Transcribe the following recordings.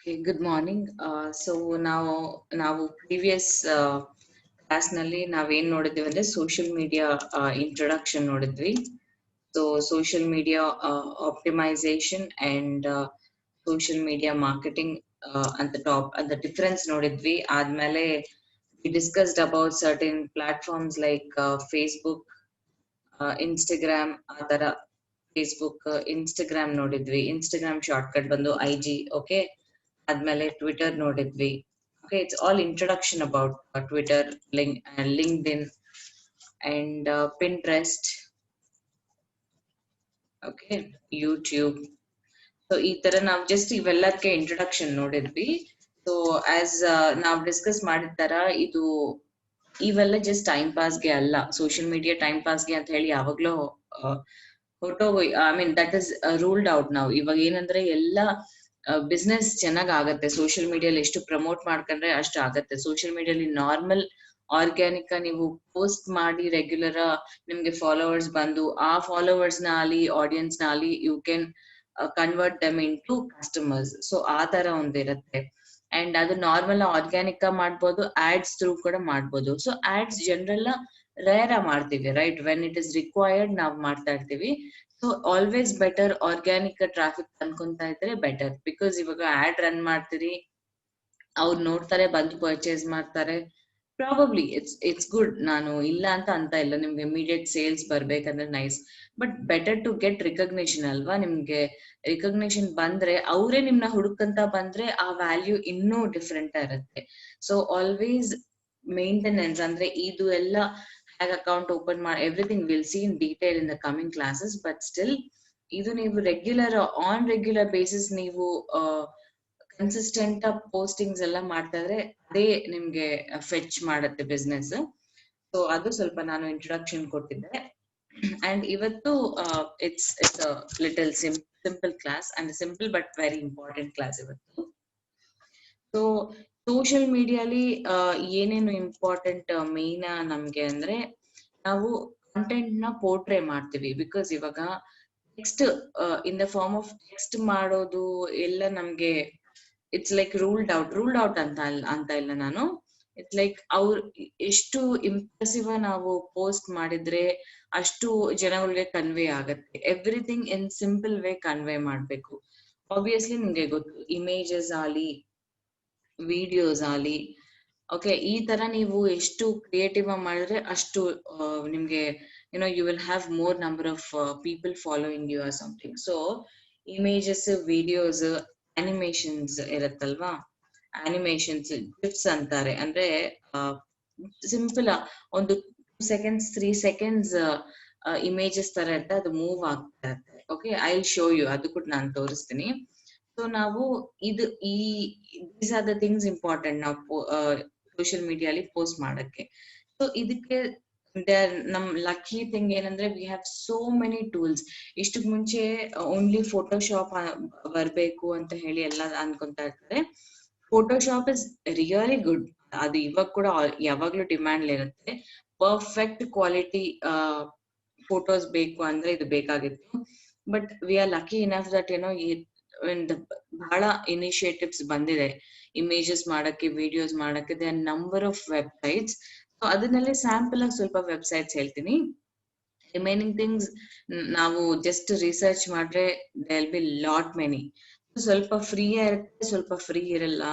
Okay, good morning. ನಾವು previous class ನಲ್ಲಿ ನಾವೇನ್ ನೋಡಿದ್ವಿ ಅಂದ್ರೆ ಸೋಷಿಯಲ್ ಮೀಡಿಯಾ ಇಂಟ್ರೊಡಕ್ಷನ್ ನೋಡಿದ್ವಿ. So social media optimisation and social media marketing ಅಂತ ಡಿಫರೆನ್ಸ್ ನೋಡಿದ್ವಿ. ಆದ್ಮೇಲೆ we discussed about certain platforms like Facebook, Instagram, ಆ ತರ ಫೇಸ್ಬುಕ್, ಇನ್ಸ್ಟಾಗ್ರಾಮ್ ನೋಡಿದ್ವಿ. ಇನ್ಸ್ಟಾಗ್ರಾಮ್ ಶಾರ್ಟ್ಕಟ್ ಬಂದು IG. ಓಕೆ, ಆದ್ಮೇಲೆ ಟ್ವಿಟರ್ ನೋಡಿದ್ವಿ. Okay, it's all introduction about Twitter, LinkedIn and Pinterest. Okay, YouTube. So ಈ ತರ ನಾವು ಜಸ್ಟ್ ಇವೆಲ್ಲಕ್ಕೆ ಇಂಟ್ರೊಡಕ್ಷನ್ ನೋಡಿದ್ವಿ. ಸೊ ಆಸ್ ನಾವು ಡಿಸ್ಕಸ್ ಮಾಡಿದ ತರ ಇವೆಲ್ಲ ಜಸ್ಟ್ ಟೈಮ್ ಪಾಸ್ಗೆ ಅಲ್ಲ, ಸೋಷಿಯಲ್ ಮೀಡಿಯಾ ಟೈಮ್ ಪಾಸ್ಗೆ ಅಂತ ಹೇಳಿ ಯಾವಾಗ್ಲೂ ಹೊರಟೋಗಿ, I mean that is ruled out ನಾವು. ಇವಾಗ ಏನಂದ್ರೆ ಎಲ್ಲ ಬಿಸ್ನೆಸ್ ಚೆನ್ನಾಗ್ ಆಗತ್ತೆ ಸೋಷಿಯಲ್ ಮೀಡಿಯಲ್ಲಿ. ಎಷ್ಟು ಪ್ರಮೋಟ್ ಮಾಡ್ಕೊಂಡ್ರೆ ಅಷ್ಟು ಆಗತ್ತೆ. ಸೋಷಿಯಲ್ ಮೀಡಿಯಲ್ಲಿ ನಾರ್ಮಲ್ ಆರ್ಗ್ಯಾನಿಕ್ ನೀವು ಪೋಸ್ಟ್ ಮಾಡಿ ರೆಗ್ಯುಲರ್ ನಿಮ್ಗೆ ಫಾಲೋವರ್ಸ್ ಬಂದು ಆ ಫಾಲೋವರ್ಸ್ ನ ಅಲ್ಲಿ ಆಡಿಯನ್ಸ್ ನ ಅಲ್ಲಿ you can convert them into customers. So ಆ ತರ ಒಂದಿರತ್ತೆ. ಅಂಡ್ ಅದು ನಾರ್ಮಲ್ ಆರ್ಗ್ಯಾನಿಕ್ ಮಾಡ್ಬೋದು, ಆಡ್ಸ್ ಥ್ರೂ ಕೂಡ ಮಾಡ್ಬೋದು. ಸೊ ಆಡ್ಸ್ ಜನರಲ್ ರೇರ್ ಮಾಡ್ತೀವಿ, right? When it is required ನಾವು ಮಾಡ್ತಾ ಇರ್ತೀವಿ. So always better organic traffic ಅನ್ಕೊಂತ ಇದ್ರೆ ಬೆಟರ್. ಬಿಕಾಸ್ ಇವಾಗ ಆಡ್ ರನ್ ಮಾಡ್ತೀರಿ, ಅವ್ರು ನೋಡ್ತಾರೆ, ಬಂದು ಪರ್ಚೇಸ್ ಮಾಡ್ತಾರೆ. ಪ್ರಾಬಬ್ಲಿ ಇಟ್ಸ್ ಗುಡ್, ನಾನು ಇಲ್ಲ ಅಂತ ಇಲ್ಲ. ನಿಮ್ಗೆ ಇಮಿಡಿಯೇಟ್ ಸೇಲ್ಸ್ ಬರ್ಬೇಕಂದ್ರೆ nice, but better to get recognition ಅಲ್ವಾ? ನಿಮ್ಗೆ ರಿಕಗ್ನಿಷನ್ ಬಂದ್ರೆ ಅವರೇ ನಿಮ್ನ ಹುಡುಕಂತ ಬಂದ್ರೆ ಆ ವ್ಯಾಲ್ಯೂ ಇನ್ನೂ ಡಿಫ್ರೆಂಟ್ ಇರುತ್ತೆ. ಸೊ ಆಲ್ವೇಸ್ ಮೇಂಟೆನೆನ್ಸ್ ಅಂದ್ರೆ ಇದು ಎಲ್ಲ ಹೇಗೆ ಅಕೌಂಟ್ ಓಪನ್ ಮಾಡಿ everything will see in detail in the coming classes. But still ಇದು ನೀವು ರೆಗ್ಯುಲರ್ ಬೇಸಿಸ್ ನೀವು ಕನ್ಸಿಸ್ಟೆಂಟ್ ಪೋಸ್ಟಿಂಗ್ಸ್ ಎಲ್ಲ ಮಾಡ್ತಾ ಇದ್ರೆ ಅದೇ ನಿಮ್ಗೆ ಫೆಚ್ ಮಾಡುತ್ತೆ ಬಿಸ್ನೆಸ್. ಸೊ ಅದು ಸ್ವಲ್ಪ ನಾನು ಇಂಟ್ರೊಡಕ್ಷನ್ ಕೊಟ್ಟಿದ್ದೆ. ಅಂಡ್ ಇವತ್ತು it's little simple class, and simple but very important class ಇವತ್ತು. ಸೊ ಸೋಷಿಯಲ್ ಮೀಡಿಯಾಲಿ ಏನೇನು ಇಂಪಾರ್ಟೆಂಟ್ ಮೇನ್ ನಮ್ಗೆ ಅಂದ್ರೆ, ನಾವು ಕಂಟೆಂಟ್ ನ ಪೋರ್ಟ್ರೇ ಮಾಡ್ತೀವಿ. ಬಿಕಾಸ್ ಇವಾಗ text in the form of text ಮಾಡೋದು ಎಲ್ಲ ನಮ್ಗೆ ಇಟ್ಸ್ ಲೈಕ್ ರೂಲ್ಡ್ ಔಟ್ ಅಂತ ಇಲ್ಲ ನಾನು. ಇಟ್ಸ್ ಲೈಕ್ ಅವ್ರು ಎಷ್ಟು ಇಂಪ್ರೆಸಿವ್ ನಾವು ಪೋಸ್ಟ್ ಮಾಡಿದ್ರೆ ಅಷ್ಟು ಜನಗಳಿಗೆ ಕನ್ವೆ ಆಗತ್ತೆ. Everything in simple way convey ಮಾಡ್ಬೇಕು. ಆಬ್ವಿಯಸ್ಲಿ ನಿಮ್ಗೆ ಗೊತ್ತು, ಇಮೇಜಸ್ ಆಗಲಿ ವಿಡಿಯೋಸ್ ಆಗಲಿ, ಓಕೆ, ಈ ತರ ನೀವು ಎಷ್ಟು ಕ್ರಿಯೇಟಿವ್ ಮಾಡಿದ್ರೆ ಅಷ್ಟು ನಿಮ್ಗೆ you will have more number of people following you are something. So images, videos, animations ಇರತ್ತಲ್ವಾ? ಅನಿಮೇಷನ್ಸ್ ಗಿಫ್ಟ್ಸ್ ಅಂತಾರೆ. ಅಂದ್ರೆ ಸಿಂಪಲ್ ಒಂದು 2 seconds 3 seconds ಇಮೇಜಸ್ ತರ ಇರುತ್ತೆ, ಅದು ಮೂವ್ ಆಗ್ತಾ ಇರುತ್ತೆ. Okay, I will show you, ಅದು ಕೂಡ ನಾನು ತೋರಿಸ್ತೀನಿ. ಸೊ ನಾವು these are the things important ನಾವು ಸೋಷಿಯಲ್ ಮೀಡಿಯಾಲಿ ಪೋಸ್ಟ್ ಮಾಡಕ್ಕೆ. ಸೊ ಇದಕ್ಕೆ ನಮ್ ಲಕ್ಕಿ ಥಿಂಗ್ ಏನಂದ್ರೆ we have so many tools. ಇಷ್ಟಕ್ ಮುಂಚೆ ಓನ್ಲಿ ಫೋಟೋಶಾಪ್ ಬರ್ಬೇಕು ಅಂತ ಹೇಳಿ ಎಲ್ಲ ಅನ್ಕೊಂತಾ ಇರ್ತಾರೆ. ಫೋಟೋಶಾಪ್ ಇಸ್ ರಿಯಲಿ ಗುಡ್, ಅದು ಇವಾಗ ಕೂಡ ಯಾವಾಗ್ಲೂ ಡಿಮ್ಯಾಂಡ್ ಇರುತ್ತೆ. ಪರ್ಫೆಕ್ಟ್ ಕ್ವಾಲಿಟಿ ಫೋಟೋಸ್ ಬೇಕು ಅಂದ್ರೆ ಇದು ಬೇಕಾಗಿತ್ತು. But we are lucky enough that ಬಹಳ ಇನಿಷಿಯೇಟಿವ್ಸ್ ಬಂದಿದೆ ಇಮೇಜಸ್ ಮಾಡಕ್ಕೆ, ವಿಡಿಯೋಸ್ ಮಾಡಕ್ಕೆ. They are number of websites. So ಅದನ್ನಲ್ಲಿ ಸ್ಯಾಂಪಲ್ ಆಗಿ ಸ್ವಲ್ಪ ವೆಬ್ಸೈಟ್ಸ್ ಹೇಳ್ತೀನಿ. ರಿಮೈನಿಂಗ್ ಥಿಂಗ್ಸ್ ನಾವು ಜಸ್ಟ್ ರಿಸರ್ಚ್ ಮಾಡ್ರೆ they will be lot many. ಸ್ವಲ್ಪ ಫ್ರೀ ಇರುತ್ತೆ, ಸ್ವಲ್ಪ ಫ್ರೀ ಇರಲ್ಲ.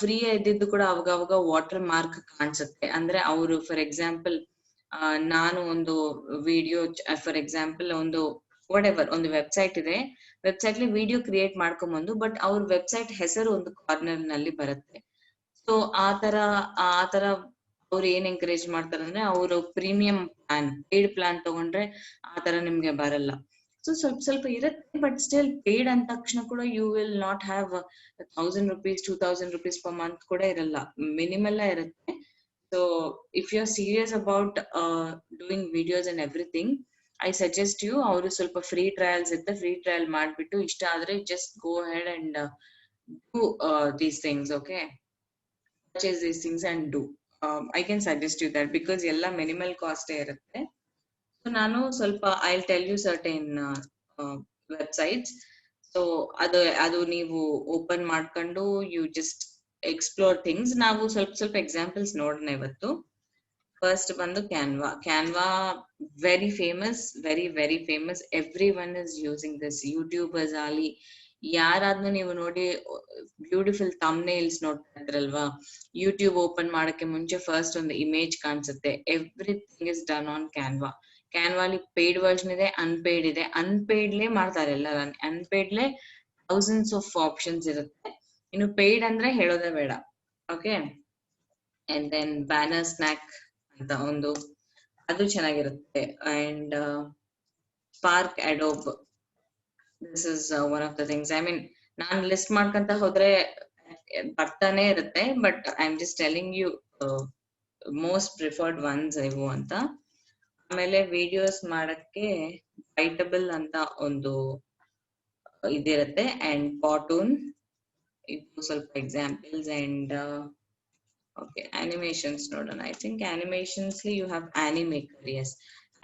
ಫ್ರೀ ಇದ್ದಿದ್ದು ಕೂಡ ಅವಾಗ ವಾಟರ್ ಮಾರ್ಕ್ ಕಾಣಿಸುತ್ತೆ. ಅಂದ್ರೆ ಅವರು ಫಾರ್ ಎಕ್ಸಾಂಪಲ್ ನಾನು ಒಂದು ವಿಡಿಯೋ, ಫಾರ್ ಎಕ್ಸಾಂಪಲ್ ಒಂದು ಒಂದು ವೆಬ್ಸೈಟ್ ಇದೆ, ವೆಬ್ಸೈಟ್ ವಿಡಿಯೋ ಕ್ರಿಯೇಟ್ ಮಾಡ್ಕೊಂಬಂದು, ಬಟ್ ಅವ್ರ ವೆಬ್ಸೈಟ್ ಹೆಸರು ಒಂದು ಕಾರ್ನರ್ ನಲ್ಲಿ ಬರುತ್ತೆ. ಸೊ ಆ ತರ ಅವ್ರು ಏನ್ ಎಂಕರೇಜ್ ಮಾಡ್ತಾರೆ ಅಂದ್ರೆ, ಅವರು ಪ್ರೀಮಿಯಂ ಪ್ಲಾನ್, ಪೇಡ್ ಪ್ಲಾನ್ ತಗೊಂಡ್ರೆ ಆ ತರ ನಿಮ್ಗೆ ಬರಲ್ಲ. ಸೊ ಸ್ವಲ್ಪ ಇರುತ್ತೆ, ಬಟ್ ಸ್ಟಿಲ್ ಪೇಡ್ ಅಂದ ತಕ್ಷಣ ಕೂಡ you will not have 1000 rupees 2000 rupees per month ಕೂಡ ಇರಲ್ಲ, ಮಿನಿಮಲ್ ಇರುತ್ತೆ. So if you are serious about doing videos and everything, I suggest you, ಅವರು ಸ್ವಲ್ಪ ಫ್ರೀ ಟ್ರಯಲ್ಸ್ ಇರುತ್ತೆ, ಫ್ರೀ ಟ್ರಯಲ್ ಮಾಡ್ಬಿಟ್ಟು ಇಷ್ಟ ಆದ್ರೆ just go head and do these things. Okay, purchase these things and do. I can suggest you that because ಎಲ್ಲ minimal cost ಇರುತ್ತೆ. So ನಾನು ಸ್ವಲ್ಪ I will tell you certain websites. So ಅದು ನೀವು open ಮಾಡ್ಕೊಂಡು ಯು ಜಸ್ಟ್ ಎಕ್ಸ್ಪ್ಲೋರ್ ಥಿಂಗ್ಸ್. ನಾವು ಸ್ವಲ್ಪ examples ನೋಡೋಣ ಇವತ್ತು. ಫಸ್ಟ್ ಬಂದು Canva very famous, very famous. Every one is using this. YouTubers ಆಗಲಿ ಯಾರಾದ್ರೂ ನೀವು ನೋಡಿ ಬ್ಯೂಟಿಫುಲ್ ಥಂಬ್ನೇಲ್ಸ್ ನೋಡ್ತಾ ಇದ್ರಲ್ವಾ, ಯೂಟ್ಯೂಬ್ ಓಪನ್ ಮಾಡಕ್ಕೆ ಮುಂಚೆ ಫಸ್ಟ್ ಒಂದು ಇಮೇಜ್ ಕಾಣಿಸುತ್ತೆ. Everything is done on Canva. ಕ್ಯಾನ್ವಾಲಿ ಪೇಯ್ಡ್ ವರ್ಷನ್ ಇದೆ, ಅನ್ಪೇಯ್ಡ್ ಇದೆ. ಅನ್ಪೇಯ್ಡ್ಲೇ ಮಾಡ್ತಾರೆ ಎಲ್ಲ. ಅನ್ಪೇಯ್ಡ್ಲೇ ಥೌಸಂಡ್ಸ್ ಆಫ್ ಆಪ್ಷನ್ಸ್ ಇರುತ್ತೆ. ಇನ್ನು ಪೇಯ್ಡ್ ಅಂದ್ರೆ ಹೇಳೋದೇ ಬೇಡ. Okay, and then banner snack ಅಂತ ಒಂದು, ಅದು ಚೆನ್ನಾಗಿರುತ್ತೆ. And Spark Adobe, this is one of the things. I mean ನಾನ್ ಲಿಸ್ಟ್ ಮಾಡ್ಕೊಂತ ಹೋದ್ರೆ ಬರ್ತಾನೆ ಇರುತ್ತೆ, but I am just telling you most preferred ones ಇವು ಅಂತ. ಆಮೇಲೆ ವಿಡಿಯೋಸ್ ಮಾಡಕ್ಕೆ ಬೈಟಬಲ್ ಅಂತ ಒಂದು ಇದಿರುತ್ತೆ, ಅಂಡ್ ಪಾಟೂನ್, ಇದು ಸ್ವಲ್ಪ ಎಕ್ಸಾಂಪಲ್ಸ್. ಅಂಡ್ ಓಕೆ, ಅನಿಮೇಷನ್ಸ್ ನೋಡೋಣ. I think animations you have Animaker. Yes,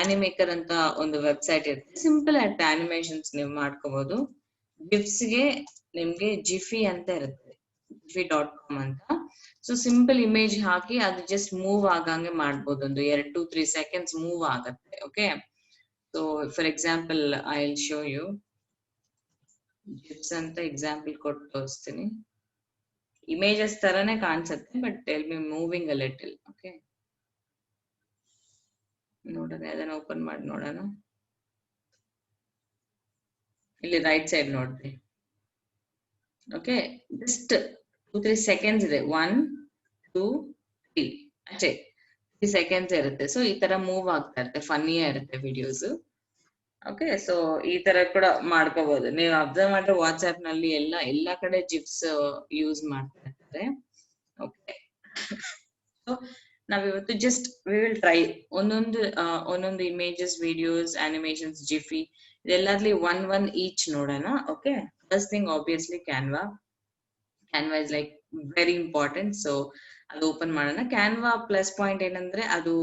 Animaker ಅಂತ ಒಂದು ವೆಬ್ಸೈಟ್ ಇರುತ್ತೆ, ಸಿಂಪಲ್ ಆಗಿ ಅನಿಮೇಷನ್ಸ್ ನೀವು ಮಾಡ್ಕೋಬಹುದು. ಗಿಫ್ಟ್ಸ್ ಗೆ ನಿಮ್ಗೆ ಜಿಫಿ ಅಂತ ಇರುತ್ತೆ, jiffy.com ಅಂತ. ಸೊ ಸಿಂಪಲ್ ಇಮೇಜ್ ಹಾಕಿ ಅದು ಜಸ್ಟ್ ಮೂವ್ ಆಗಂಗೆ ಮಾಡ್ಬೋದು. ಒಂದು 2-3 ಸೆಕೆಂಡ್ಸ್ ಮೂವ್ ಆಗತ್ತೆ. Okay, so for example I will show you gifts ಅಂತ ಎಕ್ಸಾಂಪಲ್ ಕೊಟ್ಟು ತೋರಿಸ್ತೀನಿ. ಇಮೇಜಸ್ ತರಾನೇ ಕಾಣಿಸುತ್ತೆ, but tell me moving a little. Okay, ನೋಡೋಣ, ಅದನ್ನ ಓಪನ್ ಮಾಡಿ ನೋಡೋಣ. ಇಲ್ಲಿ ರೈಟ್ ಸೈಡ್ ನೋಡ್ರಿ. ಓಕೆ, ಜಸ್ಟ್ 2-3 ಸೆಕೆಂಡ್ಸ್ ಇದೆ. 1, 2, 3 ಅಷ್ಟೇ, 3 ಸೆಕೆಂಡ್ಸ್ ಇರುತ್ತೆ. ಸೊ ಈ ತರ ಮೂವ್ ಆಗ್ತಾ ಇರುತ್ತೆ, ಫನ್ನಿಯೇ ಇರುತ್ತೆ ವಿಡಿಯೋಸ್. ಓಕೆ, ಸೊ ಈ ತರ ಕೂಡ ಮಾಡ್ಕೋಬಹುದು. ನೀವು ಅಬ್ಸರ್ವ್ ಮಾಡಿದ್ರೆ ವಾಟ್ಸ್ಆಪ್ ನಲ್ಲಿ ಎಲ್ಲಾ ಕಡೆ ಜಿಪ್ಸ್ ಯೂಸ್ ಮಾಡ್ತಾ ಇರ್ತಾರೆ. ಓಕೆ, ಸೊ ನಾವಿವತ್ತು ಜಸ್ಟ್ ವಿ ವಿಲ್ ಟ್ರೈ ಒಂದೊಂದು ಇಮೇಜಸ್, ವಿಡಿಯೋಸ್, ಅನಿಮೇಷನ್ಸ್, ಜಿಫಿ, ಇದೆಲ್ಲದ್ರಲ್ಲಿ ಒನ್ ಈಚ್ ನೋಡೋಣ. Okay, first thing obviously Canva is like very important. So ಅದು ಓಪನ್ ಮಾಡೋಣ. ಕ್ಯಾನ್ವಾ ಪ್ಲಸ್ ಪಾಯಿಂಟ್ ಏನಂದ್ರೆ ಅದು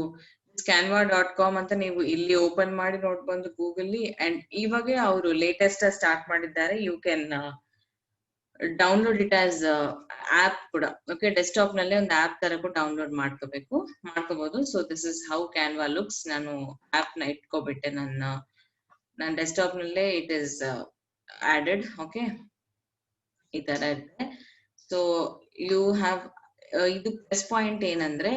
canva.com ಅಂತ ನೀವು ಇಲ್ಲಿ ಓಪನ್ ಮಾಡಿ ನೋಡ್ಬೋದು ಗೂಗಲ್. ಅಂಡ್ ಇವಾಗ ಅವರು ಲೇಟೆಸ್ಟ್ ಸ್ಟಾರ್ಟ್ ಮಾಡಿದ್ದಾರೆ. You can download it as app ಕೂಡ. ಓಕೆ, ಡೆಸ್ಕ್ಟಾಪ್ ನಲ್ಲೇ ಒಂದು ಆಪ್ ತರ ಕೂಡ ಡೌನ್ಲೋಡ್ ಮಾಡ್ಕೋಬಹುದು. So this is how Canva looks. ನಾನು ಆಪ್ ನ ಇಟ್ಕೋಬಿಟ್ಟೆ ನನ್ನ ಡೆಸ್ಕ್ಟಾಪ್ ನಲ್ಲೇ ಇಟ್ ಇಸ್ ಆಡೆಡ್. ಓಕೆ, ಈ ತರ ಇರುತ್ತೆ. ಸೊ ಯು ಹ್ಯಾವ್ ಇದು ಪ್ಲಸ್ ಪಾಯಿಂಟ್ ಏನಂದ್ರೆ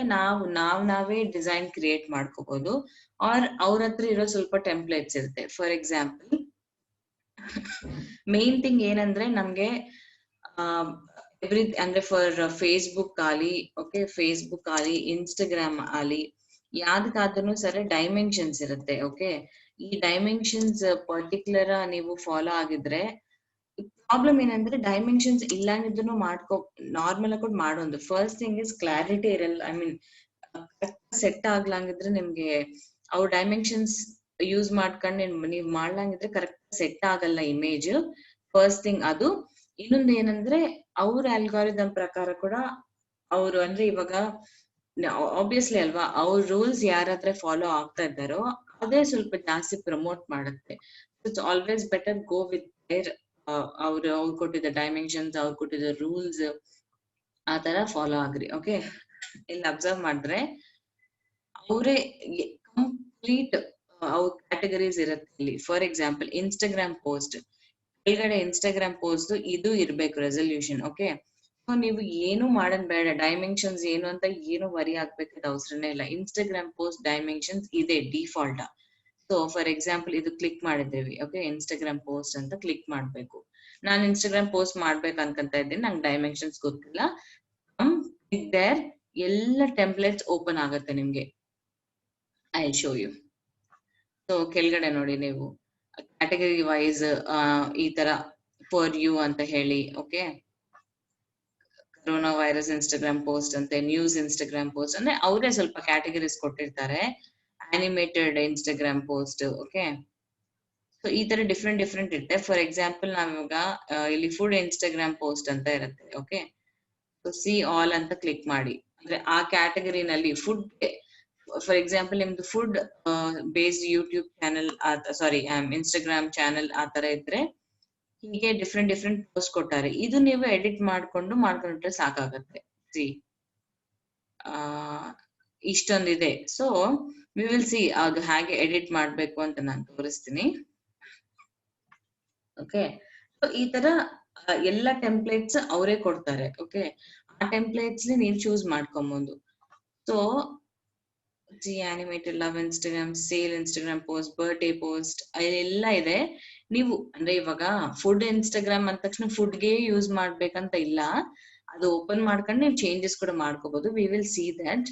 ನಾವೇ ಡಿಸೈನ್ ಕ್ರಿಯೇಟ್ ಮಾಡ್ಕೋಬಹುದು, ಆರ್ ಅವ್ರ ಹತ್ರ ಇರೋ ಸ್ವಲ್ಪ ಟೆಂಪ್ಲೇಟ್ಸ್ ಇರುತ್ತೆ. ಫಾರ್ ಎಕ್ಸಾಂಪಲ್, ಮೇನ್ ಥಿಂಗ್ ಏನಂದ್ರೆ ನಮ್ಗೆ ಅಂದ್ರೆ ಫಾರ್ ಫೇಸ್ಬುಕ್ ಆಲಿ, ಓಕೆ, ಫೇಸ್ಬುಕ್ ಆಲಿ, ಇನ್ಸ್ಟಾಗ್ರಾಮ್ ಆಲಿ, ಯಾವ್ದಕ್ಕಾದ್ರೂ ಸರಿ ಡೈಮೆನ್ಷನ್ಸ್ ಇರುತ್ತೆ. ಓಕೆ, ಈ ಡೈಮೆನ್ಷನ್ಸ್ ಪರ್ಟಿಕ್ಯುಲರ್ ನೀವು ಫಾಲೋ ಆಗಿದ್ರೆ ಪ್ರಾಬ್ಲಮ್ ಏನಂದ್ರೆ ಡೈಮೆನ್ಷನ್ಸ್ ಇಲ್ಲಾಂಗಿದ್ರು ನಾರ್ಮಲ್ ಆಗಿ ಮಾಡೋದು. ಫಸ್ಟ್ ಥಿಂಗ್ ಇಸ್ ಕ್ಲಾರಿಟಿ ಇರಲ್ಲ. ಐ ಮೀನ್ ಸೆಟ್ ಆಗ್ಲಂಗಿದ್ರೆ ನಿಮ್ಗೆ ಅವ್ರ ಡೈಮೆನ್ಷನ್ಸ್ ಯೂಸ್ ಮಾಡ್ಕೊಂಡು ನೀವ್ ಮಾಡ್ಲಂಗಿದ್ರೆ ಕರೆಕ್ಟ್ ಸೆಟ್ ಆಗಲ್ಲ ಇಮೇಜ್. ಫಸ್ಟ್ ಥಿಂಗ್ ಅದು. ಇನ್ನೊಂದು ಏನಂದ್ರೆ ಅವ್ರ ಅಲ್ಗಾರಿದಮ್ ಪ್ರಕಾರ ಕೂಡ ಅವರು, ಅಂದ್ರೆ ಇವಾಗ ಆಬ್ವಿಯಸ್ಲಿ ಅಲ್ವಾ, ಅವ್ರ ರೂಲ್ಸ್ ಯಾರಾದ್ರೆ ಫಾಲೋ ಆಗ್ತಾ ಇದ್ದಾರೋ ಅದೇ ಸ್ವಲ್ಪ ಜಾಸ್ತಿ ಪ್ರಮೋಟ್ ಮಾಡುತ್ತೆ. It's always better go with their ಅವ್ರು ಕೊಟ್ಟಿದ್ದ ಡೈಮೆನ್ಷನ್ಸ್, ಅವ್ರು ಕೊಟ್ಟಿದ್ದ ರೂಲ್ಸ್, ಆ ತರ ಫಾಲೋ ಆಗ್ರಿ. ಓಕೆ, ಇಲ್ಲಿ ಅಬ್ಸರ್ವ್ ಮಾಡಿದ್ರೆ ಅವರೇ ಕಂಪ್ಲೀಟ್ ಅವ್ರ ಕ್ಯಾಟಗರೀಸ್ ಇರುತ್ತೆ ಇಲ್ಲಿ. ಫಾರ್ ಎಕ್ಸಾಂಪಲ್ ಇನ್ಸ್ಟಾಗ್ರಾಮ್ ಪೋಸ್ಟ್, ಕೆಳಗಡೆ ಇನ್ಸ್ಟಾಗ್ರಾಮ್ ಪೋಸ್ಟ್ ಇದು ಇರ್ಬೇಕು ರೆಸಲ್ಯೂಷನ್. ಓಕೆ, ಸೊ ನೀವು ಏನು ಮಾಡೋದ್ ಬೇಡ, ಡೈಮೆನ್ಷನ್ಸ್ ಏನು ಅಂತ ಏನು ವರಿ ಆಗ್ಬೇಕಾದ ಅವಸರನೇ ಇಲ್ಲ. ಇನ್ಸ್ಟಾಗ್ರಾಮ್ ಪೋಸ್ಟ್ ಡೈಮೆನ್ಷನ್ಸ್ ಇದೆ ಡಿಫಾಲ್ಟ್. ಸೊ ಫಾರ್ ಎಕ್ಸಾಂಪಲ್ ಇದು ಕ್ಲಿಕ್ ಮಾಡಿದ್ದೇವೆ. ಓಕೆ, ಇನ್ಸ್ಟಾಗ್ರಾಮ್ ಪೋಸ್ಟ್ ಅಂತ ಕ್ಲಿಕ್ ಮಾಡ್ಬೇಕು. ನಾನು ಇನ್ಸ್ಟಾಗ್ರಾಮ್ ಪೋಸ್ಟ್ ಮಾಡ್ಬೇಕು ಅನ್ಕೊಂತ ಇದ್ದೀನಿ, ನಂಗೆ ಡೈಮೆನ್ಷನ್ಸ್ ಗೊತ್ತಿಲ್ಲ. ದೇರ್ ಎಲ್ಲ ಟೆಂಪ್ಲೇಟ್ಸ್ ಓಪನ್ ಆಗುತ್ತೆ ನಿಮ್ಗೆ. I will show you. So ಕೆಳಗಡೆ ನೋಡಿ ನೀವು ಕ್ಯಾಟಗರಿ ವೈಸ್ ಈ ತರ ಫಾರ್ ಯು ಅಂತ ಹೇಳಿ. Okay, corona virus Instagram post ಅಂತೆ, ನ್ಯೂಸ್ ಇನ್ಸ್ಟಾಗ್ರಾಮ್ ಪೋಸ್ಟ್, ಅಂದ್ರೆ ಅವರೇ ಸ್ವಲ್ಪ ಕ್ಯಾಟಗರೀಸ್ ಕೊಟ್ಟಿರ್ತಾರೆ. Animated Instagram post. Okay, so ಈ ತರ ಡಿಫ್ರೆಂಟ್ ಇರುತ್ತೆ. ಫಾರ್ ಎಕ್ಸಾಂಪಲ್ ನಾವಿವಾಗ ಇಲ್ಲಿ ಫುಡ್ ಇನ್ಸ್ಟಾಗ್ರಾಮ್ ಪೋಸ್ಟ್ ಅಂತ ಇರುತ್ತೆ. ಓಕೆ, ಸೊ ಸಿ ಆಲ್ ಅಂತ ಕ್ಲಿಕ್ ಮಾಡಿ, ಅಂದ್ರೆ ಆ ಕ್ಯಾಟಗರಿನಲ್ಲಿ ಫುಡ್, ಫಾರ್ ಎಕ್ಸಾಂಪಲ್ ನಿಮ್ದು ಫುಡ್ ಬೇಸ್ಡ್ ಯೂಟ್ಯೂಬ್ ಚಾನೆಲ್, ಸಾರಿ ಇನ್ಸ್ಟಾಗ್ರಾಮ್ ಚಾನೆಲ್ ಆ ತರ ಇದ್ರೆ ಹೀಗೆ ಡಿಫ್ರೆಂಟ್ ಪೋಸ್ಟ್ ಕೊಟ್ಟಾರೆ. ಇದು ನೀವು ಎಡಿಟ್ ಮಾಡ್ಕೊಂಡ್ರೆ ಸಾಕಾಗತ್ತೆ. ಸಿ ಇಷ್ಟೊಂದಿದೆ. ಸೊ ವಿ ವಿಲ್ ಸಿ ಅದು ಹೇಗೆ ಎಡಿಟ್ ಮಾಡ್ಬೇಕು ಅಂತ ನಾನು ತೋರಿಸ್ತೀನಿ. ಓಕೆ, ಸೊ ಈ ತರ ಎಲ್ಲ ಟೆಂಪ್ಲೇಟ್ಸ್ ಅವರೇ ಕೊಡ್ತಾರೆ. ಓಕೆ, ಆ ಟೆಂಪ್ಲೇಟ್ಸ್ ನೀವು ಚೂಸ್ ಮಾಡ್ಕೊಬಹುದು. So animated love Instagram, sale Instagram post, birthday post ಅದೆಲ್ಲ ಇದೆ. ನೀವು ಅಂದ್ರೆ ಇವಾಗ ಫುಡ್ ಇನ್ಸ್ಟಾಗ್ರಾಮ್ ಅಂದ ತಕ್ಷಣ ಫುಡ್ಗೆ ಯೂಸ್ ಮಾಡ್ಬೇಕಂತ ಇಲ್ಲ, ಅದು ಓಪನ್ ಮಾಡ್ಕೊಂಡು ನೀವು ಚೇಂಜಸ್ ಕೂಡ ಮಾಡ್ಕೋಬಹುದು. We will see that.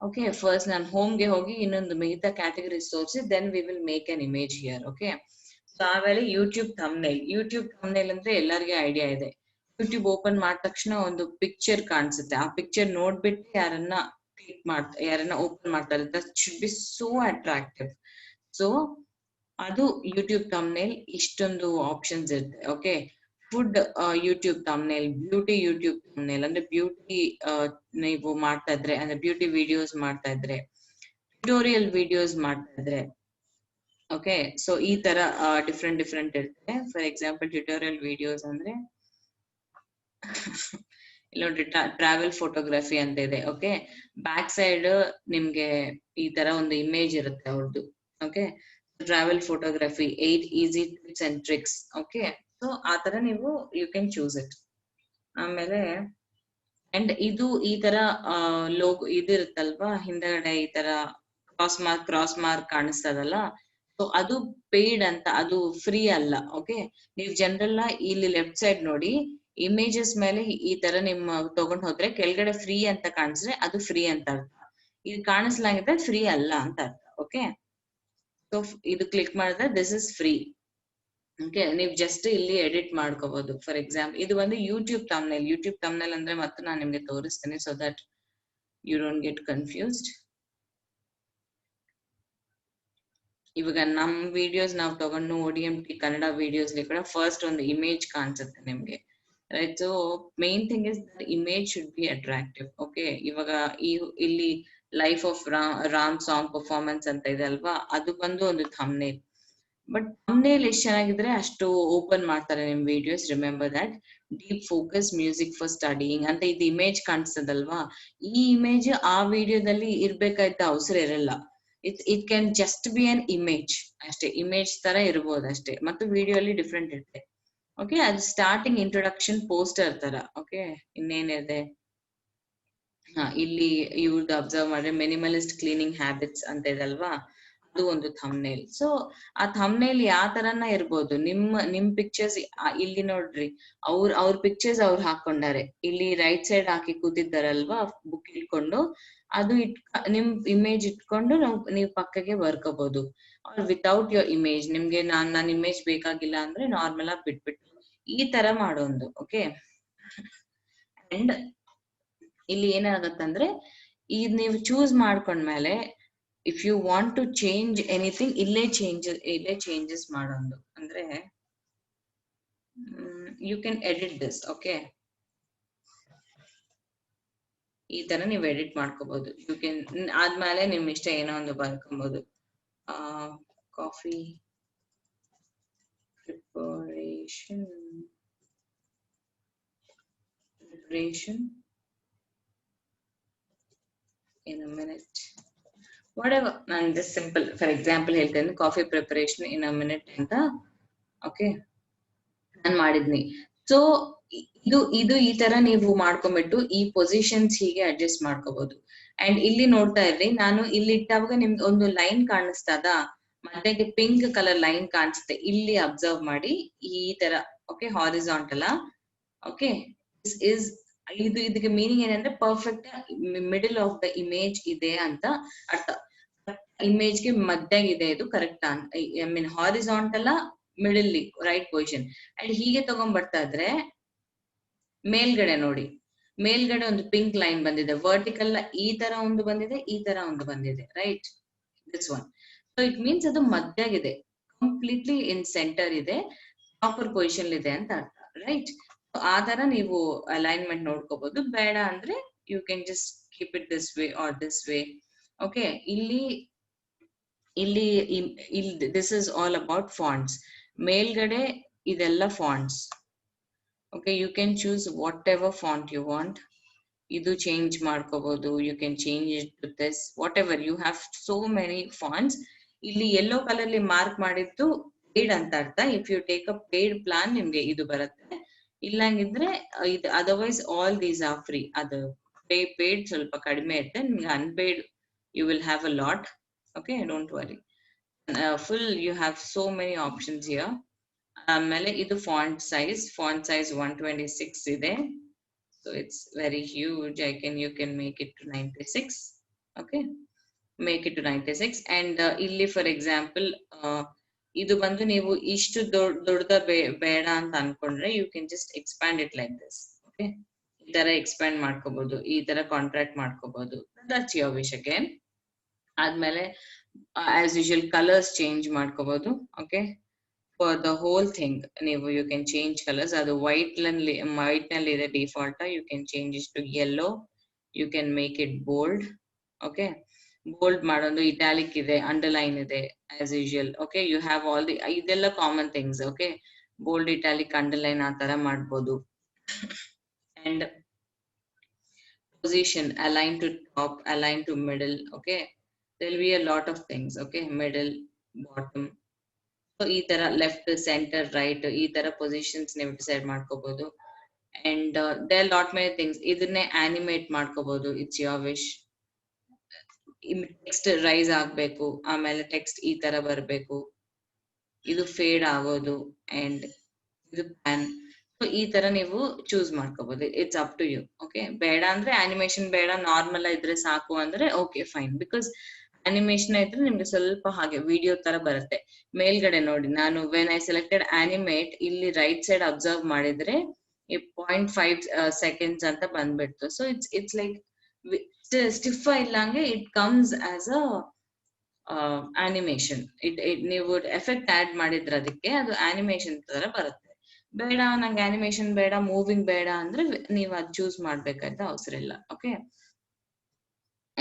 Okay, first ನಾನು ಹೋಮ್ಗೆ ಹೋಗಿ ಇನ್ನೊಂದು ಮಿಗತಾ ಕ್ಯಾಟಗರೀಸ್ ತೋರಿಸಿ then we will make an image here. Okay, so ಆಮೇಲೆ ಯೂಟ್ಯೂಬ್ ಥಂಬ್ನೇಲ್ ಅಂದ್ರೆ ಎಲ್ಲರಿಗೂ ಐಡಿಯಾ ಇದೆ. ಯೂಟ್ಯೂಬ್ ಓಪನ್ ಮಾಡಿದ ತಕ್ಷಣ ಒಂದು ಪಿಕ್ಚರ್ ಕಾಣಿಸುತ್ತೆ, ಆ ಪಿಕ್ಚರ್ ನೋಡ್ಬಿಟ್ಟು ಯಾರನ್ನ ಓಪನ್ ಮಾಡ್ತಾರೆ. That should be so attractive. So ಅದು ಯೂಟ್ಯೂಬ್ ಥಂಬ್ನೇಲ್. ಇಷ್ಟೊಂದು ಆಪ್ಷನ್ಸ್ ಇರುತ್ತೆ. Okay, food YouTube thumbnail, beauty YouTube thumbnail ಅಂದ್ರೆ ಬ್ಯೂಟಿ ನೀವು ಮಾಡ್ತಾ ಇದ್ರೆ, ಅಂದ್ರೆ ಬ್ಯೂಟಿ ವಿಡಿಯೋಸ್ ಮಾಡ್ತಾ ಇದ್ರೆ, ಟ್ಯುಟೋರಿಯಲ್ ವಿಡಿಯೋಸ್ ಮಾಡ್ತಾ ಇದ್ರೆ. ಓಕೆ, ಸೊ ಈ ತರ ಡಿಫ್ರೆಂಟ್ ಇರುತ್ತೆ. ಫಾರ್ ಎಕ್ಸಾಂಪಲ್ ಟ್ಯುಟೋರಿಯಲ್ ವಿಡಿಯೋಸ್ ಅಂದ್ರೆ ಇಲ್ಲಿ ನೋಡ್ರಿ, ಟ್ರಾವೆಲ್ ಫೋಟೋಗ್ರಫಿ ಅಂತ ಇದೆ. ಓಕೆ, ಬ್ಯಾಕ್ ಸೈಡ್ ನಿಮ್ಗೆ ಈ ತರ ಒಂದು ಇಮೇಜ್ ಇರುತ್ತೆ ಅವ್ರದ್ದು. Okay, travel photography 8 easy tips and tricks. Okay, so ಆ ತರ ನೀವು ಯು ಕ್ಯಾನ್ ಚೂಸ್ ಇಟ್. ಆಮೇಲೆ ಅಂಡ್ ಇದು ಈ ತರ ಲೋಗೋ ಇದಿರುತ್ತಲ್ವಾ, ಹಿಂದಗಡೆ ಈ ತರ ಕ್ರಾಸ್ ಮಾರ್ಕ್ ಕಾಣಿಸ್ತದಲ್ಲ, ಸೊ ಅದು ಪೇಯ್ಡ್ ಅಂತ, ಅದು ಫ್ರೀ ಅಲ್ಲ. ಓಕೆ, ನೀವು ಜನರಲ್ ಇಲ್ಲಿ ಲೆಫ್ಟ್ ಸೈಡ್ ನೋಡಿ, ಇಮೇಜಸ್ ಮೇಲೆ ಈ ತರ ನಿಮ್ಮ ತಗೊಂಡ್ ಹೋದ್ರೆ ಕೆಳಗಡೆ ಫ್ರೀ ಅಂತ ಕಾಣಿಸ್ರೆ ಅದು ಫ್ರೀ ಅಂತ ಅರ್ಥ. ಇದು ಕಾಣಿಸ್ಲಾಗಿದ್ರೆ ಫ್ರೀ ಅಲ್ಲ ಅಂತ ಅರ್ಥ. ಓಕೆ, ಸೊ ಇದು ಕ್ಲಿಕ್ ಮಾಡಿದ್ರೆ ದಿಸ್ ಇಸ್ ಫ್ರೀ. ಓಕೆ, ನೀವು ಜಸ್ಟ್ ಇಲ್ಲಿ ಎಡಿಟ್ ಮಾಡ್ಕೋಬಹುದು. ಫಾರ್ ಎಕ್ಸಾಂಪಲ್ ಇದು ಒಂದು ಯೂಟ್ಯೂಬ್ ಥಂಬ್ನೇಲ್ ಅಂದ್ರೆ ಮತ್ತೆ ನಾನು ನಿಮ್ಗೆ ತೋರಿಸ್ತೇನೆ, so that you don't get confused. ಇವಾಗ ನಮ್ ವಿಡಿಯೋಸ್ ನಾವು ತಗೊಂಡು ODMT ಕನ್ನಡ ವಿಡಿಯೋಸ್ ಕೂಡ ಫಸ್ಟ್ ಒಂದು ಇಮೇಜ್ ಕಾಣಿಸುತ್ತೆ ನಿಮ್ಗೆ, right? So main thing is that image should be attractive. Okay, ಇವಾಗ ಇಲ್ಲಿ life of Ram song performance ಅಂತ ಇದೆ ಅಲ್ವಾ, ಅದು ಬಂದು ಒಂದು ಥಂಬ್ನೇಲ್. ಬಟ್ ಥಂಬ್ನೇಲ್ ಎಷ್ಟು ಚೆನ್ನಾಗಿದ್ರೆ ಅಷ್ಟು ಓಪನ್ ಮಾಡ್ತಾರೆ ನಿಮ್ videos. Remember that. Deep focus music for studying ಅಂತ ಇದು ಇಮೇಜ್ ಕಾಣಿಸ್ತದಲ್ವಾ, ಈ ಇಮೇಜ್ ಆ ವಿಡಿಯೋದಲ್ಲಿ ಇರ್ಬೇಕಾಯ್ತ ಅವಸರ ಇರಲ್ಲ. It can just be an image ಅಷ್ಟೇ, ಇಮೇಜ್ ತರ ಇರ್ಬೋದು ಅಷ್ಟೇ, ಮತ್ತು ವಿಡಿಯೋ ಅಲ್ಲಿ ಡಿಫ್ರೆಂಟ್ ಇರುತ್ತೆ. ಓಕೆ, ಅದು ಸ್ಟಾರ್ಟಿಂಗ್ ಇಂಟ್ರೊಡಕ್ಷನ್ ಪೋಸ್ಟರ್ ತರ. ಓಕೆ, ಇನ್ನೇನಿದೆ, ಇಲ್ಲಿ ಇವ್ರದ್ದು ಅಬ್ಸರ್ವ್ ಮಾಡ್ರೆ ಮಿನಿಮಲಿಸ್ಟ್ ಕ್ಲೀನಿಂಗ್ ಹ್ಯಾಬಿಟ್ಸ್ ಅಂತ ಇದಲ್ವಾ, ಅದು ಒಂದು ಥಂಬ್ನೇಲ್. ಸೊ ಆ ಥಂಬ್ನೇಲ್ ಯಾವ ತರನ ಇರ್ಬೋದು. ನಿಮ್ ಪಿಕ್ಚರ್ಸ್ ಇಲ್ಲಿ ನೋಡ್ರಿ, ಅವ್ರ ಪಿಕ್ಚರ್ಸ್ ಅವ್ರು ಹಾಕೊಂಡಾರೆ, ಇಲ್ಲಿ ರೈಟ್ ಸೈಡ್ ಹಾಕಿ ಕೂತಿದ್ದಾರಲ್ವಾ ಬುಕ್ ಇಟ್ಕೊಂಡು, ಅದು ನಿಮ್ ಇಮೇಜ್ ಇಟ್ಕೊಂಡು ನೀವು ಪಕ್ಕಕ್ಕೆ ಬರ್ಕೋಬಹುದು. ವಿತೌಟ್ ಯೋರ್ ಇಮೇಜ್, ನಿಮ್ಗೆ ನನ್ ಇಮೇಜ್ ಬೇಕಾಗಿಲ್ಲ ಅಂದ್ರೆ ನಾರ್ಮಲ್ ಆಗಿ ಬಿಟ್ಬಿಟ್ಟು ಈ ತರ ಮಾಡೋದು. ಓಕೆ, ಅಂಡ್ ಇಲ್ಲಿ ಏನಾಗತ್ತಂದ್ರೆ ಈಗ ನೀವು ಚೂಸ್ ಮಾಡ್ಕೊಂಡ್ಮೇಲೆ if you want to change anything, ಇಲ್ಲೇ ಚೇಂಜಸ್ ಮಾಡೋದು. ಅಂದ್ರೆ you can edit this. Okay, ಈ ತರ ನೀವು ಎಡಿಟ್ ಮಾಡ್ಕೋಬಹುದು. ಯು ಕ್ಯಾನ್ ಆದ್ಮೇಲೆ ನಿಮ್ ಇಷ್ಟ ಏನೋ ಒಂದು ಬರ್ಕೊಬಹುದು. Coffee preparation in a minute, whatever. ನಾನು just simple for example ಹೇಳ್ತೇನೆ, coffee preparation in a minute ಅಂತ. ಓಕೆ, ನಾನು ಮಾಡಿದ್ನಿ. ಸೊ ಇದು ಈ ತರ ನೀವು ಮಾಡ್ಕೊಂಡ್ಬಿಟ್ಟು ಈ ಪೊಸಿಷನ್ಸ್ ಹೀಗೆ ಅಡ್ಜಸ್ಟ್ ಮಾಡ್ಕೋಬಹುದು. ಅಂಡ್ ಇಲ್ಲಿ ನೋಡ್ತಾ ಇರ್ರಿ, ನಾನು ಇಲ್ಲಿ ಇಟ್ಟಾಗ ನಿಮ್ಗೆ ಒಂದು ಲೈನ್ ಕಾಣಿಸ್ತದ, ಮತ್ತೆ ಪಿಂಕ್ ಕಲರ್ ಲೈನ್ ಕಾಣಿಸುತ್ತೆ, ಇಲ್ಲಿ ಅಬ್ಸರ್ವ್ ಮಾಡಿ ಈ ತರ. Okay, horizontal. ಓಕೆ, ಇದಕ್ಕೆ ಮೀನಿಂಗ್ ಏನಂದ್ರೆ perfect middle of the image ಇದೆ ಅಂತ ಅರ್ಥ. ಇಮೇಜ್ ಗೆ ಮಧ್ಯಾಗಿದೆ ಇದು, correct I mean horizontal middle right position. And ಹೀಗೆ ತಗೊಂಡ್ ಬರ್ತಾ ಇದ್ರೆ ಮೇಲ್ಗಡೆ ನೋಡಿ, ಮೇಲ್ಗಡೆ ಒಂದು ಪಿಂಕ್ ಲೈನ್ ಬಂದಿದೆ, ವರ್ಟಿಕಲ್ ಈ ತರ ಒಂದು ಬಂದಿದೆ, ಈ ತರ ಒಂದು ಬಂದಿದೆ, right? This one. So it means ಅದು ಮಧ್ಯಾಗಿದೆ, ಕಂಪ್ಲೀಟ್ಲಿ ಇನ್ ಸೆಂಟರ್ ಇದೆ, ಪ್ರಾಪರ್ ಪೊಸಿಷನ್ ಇದೆ ಅಂತ ಅರ್ಥ, ರೈಟ್? ಆ ತರ ನೀವು ಅಲೈನ್ಮೆಂಟ್ ನೋಡ್ಕೋಬಹುದು. ಬೇಡ ಅಂದ್ರೆ you can just keep it this way or this way. Okay, ಇಲ್ಲಿ this is all about fonts. ಮೇಲ್ಗಡೆ ಇದೆಲ್ಲ fonts. Okay, you can choose whatever font you want. Idu change ಮಾಡ್ಕೋಬಹುದು. You can change it to this, whatever. You have so many fonts. ಇಲ್ಲಿ yellow color ಅಲ್ಲಿ mark ಮಾಡಿದ್ದು paid ಅಂತ ಅರ್ಥ. If you take a paid plan, ನಿಮ್ಗೆ ಇದು ಬರುತ್ತೆ. ಇಲ್ಲಂಗಿದ್ರೆ ಇದು otherwise all these are free. ಅದು paid ಸ್ವಲ್ಪ ಕಡಿಮೆ ಇರುತ್ತೆ. ನಿಮ್ಗೆ unpaid you will have a lot. Okay, don't worry. Full you have so many options here. ಆಮೇಲೆ ಇದು font size 126 ಇದೆ. So it's very huge. You can make it to 96. Okay, make it to 96. And ಇಲ್ಲಿ for example ಇದು ಬಂದು ನೀವು ಇಷ್ಟು ದೊಡ್ಡದ ಬೇಡ ಅಂತ ಅನ್ಕೊಂಡ್ರೆ you can just expand it like this. Okay, ಈ ತರ expand ಮಾಡ್ಕೋಬಹುದು, ಈ ತರ ಕಾಂಟ್ರಾಕ್ಟ್ ಮಾಡ್ಕೋಬಹುದು. That's your wish again. ಆದ್ಮೇಲೆ as usual colors change ಮಾಡ್ಕೋಬಹುದು. Okay, for the whole thing you can change colors. Adu white ನಲ್ಲಿ ಇದೆ default. You can change it to yellow. You can make it bold. Okay, bold ಮಾಡೋದು, italic ಇದೆ, underline ಇದೆ as usual. Okay, you have all the ಇದೆಲ್ಲ common things. Okay, bold, italic, underline ಆ ತರ ಮಾಡ್ಬೋದು. And position, align to top, align to middle. Okay, there will be a lot of things. Okay, middle, bottom. So ಈ ತರ left, centre, right, ಈ ತರ positions ನೀವು decide ಮಾಡ್ಕೋಬಹುದು. And there are lot many things. ಇದನ್ನೇ animate ಮಾಡ್ಕೋಬಹುದು. It's your wish. Text rise ಆಗ್ಬೇಕು, ಆಮೇಲೆ ಟೆಕ್ಸ್ಟ್ ಈ ತರ ಬರ್ಬೇಕು, ಇದು ಫೇಡ್ ಆಗೋದು, ಅಂಡ್ ಇದು ಪ್ಯಾನ್. ಸೊ ಈ ತರ ನೀವು ಚೂಸ್ ಮಾಡ್ಕೋಬಹುದು. It's up to you. Okay, ಬೇಡ ಅಂದ್ರೆ ಆನಿಮೇಷನ್ ಬೇಡ, ನಾರ್ಮಲ್ ಇದ್ರೆ ಸಾಕು ಅಂದ್ರೆ ಓಕೆ ಫೈನ್. ಬಿಕಾಸ್ ಅನಿಮೇಷನ್ ಇದ್ರೆ ನಿಮ್ಗೆ ಸ್ವಲ್ಪ ಹಾಗೆ ವಿಡಿಯೋ ತರ ಬರುತ್ತೆ. ಮೇಲ್ಗಡೆ ನೋಡಿ, ನಾನು ವೆನ್ ಐ ಸೆಲೆಕ್ಟೆಡ್ ಆನಿಮೇಟ್, ಇಲ್ಲಿ ರೈಟ್ ಸೈಡ್ ಅಬ್ಸರ್ವ್ ಮಾಡಿದ್ರೆ 0.5 seconds ಅಂತ ಬಂದ್ಬಿಡ್ತು. ಸೊ ಇಟ್ಸ್ ಲೈಕ್ ಸ್ಟಿಫ್ ಇಲ್ಲಂಗೆ it comes as a animation. ನೀವು ಎಫೆಕ್ಟ್ ಆಡ್ ಮಾಡಿದ್ರೆ ಅದಕ್ಕೆ ಅದು ಆನಿಮೇಷನ್ ತರ ಬರುತ್ತೆ. ಬೇಡ, ನಂಗೆ ಆನಿಮೇಷನ್ ಬೇಡ, ಮೂವಿಂಗ್ ಬೇಡ ಅಂದ್ರೆ ನೀವು ಅದು ಚೂಸ್ ಮಾಡ್ಬೇಕಾದ ಅವಸರ ಇಲ್ಲ. ಓಕೆ,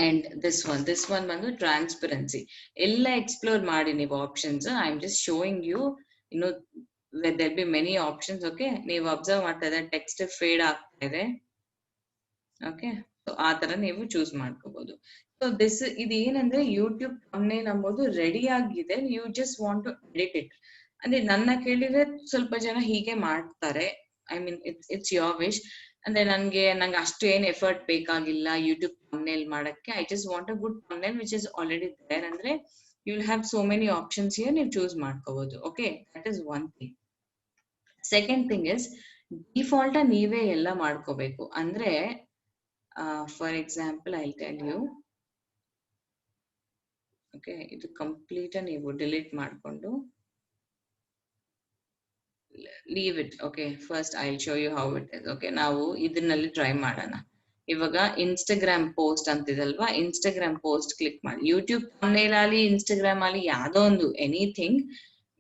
and this one ಬಂದು ಟ್ರಾನ್ಸ್ಪರೆನ್ಸಿ. ಎಲ್ಲ ಎಕ್ಸ್ಪ್ಲೋರ್ ಮಾಡಿ ನೀವು options. I am just showing you, there be many options. Okay, ನೀವು ಅಬ್ಸರ್ವ್ ಮಾಡ್ತಾ ಇದ್ರೆ ಟೆಕ್ಸ್ಟ್ ಫೇಡ್ ಆಗ್ತಾ ಇದೆ. ಓಕೆ, ಸೊ ಆ ತರ ನೀವು ಚೂಸ್ ಮಾಡ್ಕೋಬಹುದು. ಸೊ ಇದು ಏನಂದ್ರೆ ಯೂಟ್ಯೂಬ್ ಥಂಬ್ನೇಲ್ ಅಂಬೋದು ರೆಡಿ ಆಗಿದೆ. You just want to edit it. ಅಂದ್ರೆ ನನ್ನ ಕೇಳಿದ್ರೆ ಸ್ವಲ್ಪ ಜನ ಹೀಗೆ ಮಾಡ್ತಾರೆ. I mean it's your wish. ಅಂದ್ರೆ ನಂಗೆ ಅಷ್ಟು ಏನ್ ಎಫರ್ಟ್ ಬೇಕಾಗಿಲ್ಲ ಯೂಟ್ಯೂಬ್ ಥಂಬ್ನೇಲ್ ಮಾಡಕ್ಕೆ. I just want a good thumbnail which is already there. ಅಂದ್ರೆ you will have so many options here, ನೀವು ಚೂಸ್ ಮಾಡ್ಕೋಬಹುದು. Okay, that is one thing. Second thing is default ನೀವೇ ಎಲ್ಲ ಮಾಡ್ಕೋಬೇಕು. ಅಂದ್ರೆ for example I tell you. Okay, ಇದು complete ನೀವು delete ಮಾಡ್ಕೊಂಡು leave it. Okay, first I'll show you how it is. Okay, ನಾವು ಇದನ್ನಲ್ಲಿ ಟ್ರೈ ಮಾಡೋಣ. ಇವಾಗ ಇನ್ಸ್ಟಾಗ್ರಾಮ್ ಪೋಸ್ಟ್ ಅಂತಿದಲ್ವಾ, ಇನ್ಸ್ಟಾಗ್ರಾಮ್ ಪೋಸ್ಟ್ ಕ್ಲಿಕ್ ಮಾಡಿ. ಯೂಟ್ಯೂಬ್ ಥಂಬ್ನೇಲ್ ಅಲ್ಲಿ, ಇನ್ಸ್ಟಾಗ್ರಾಮ್ ಅಲ್ಲಿ ಯಾವ್ದೋ ಒಂದು ಎನಿಥಿಂಗ್,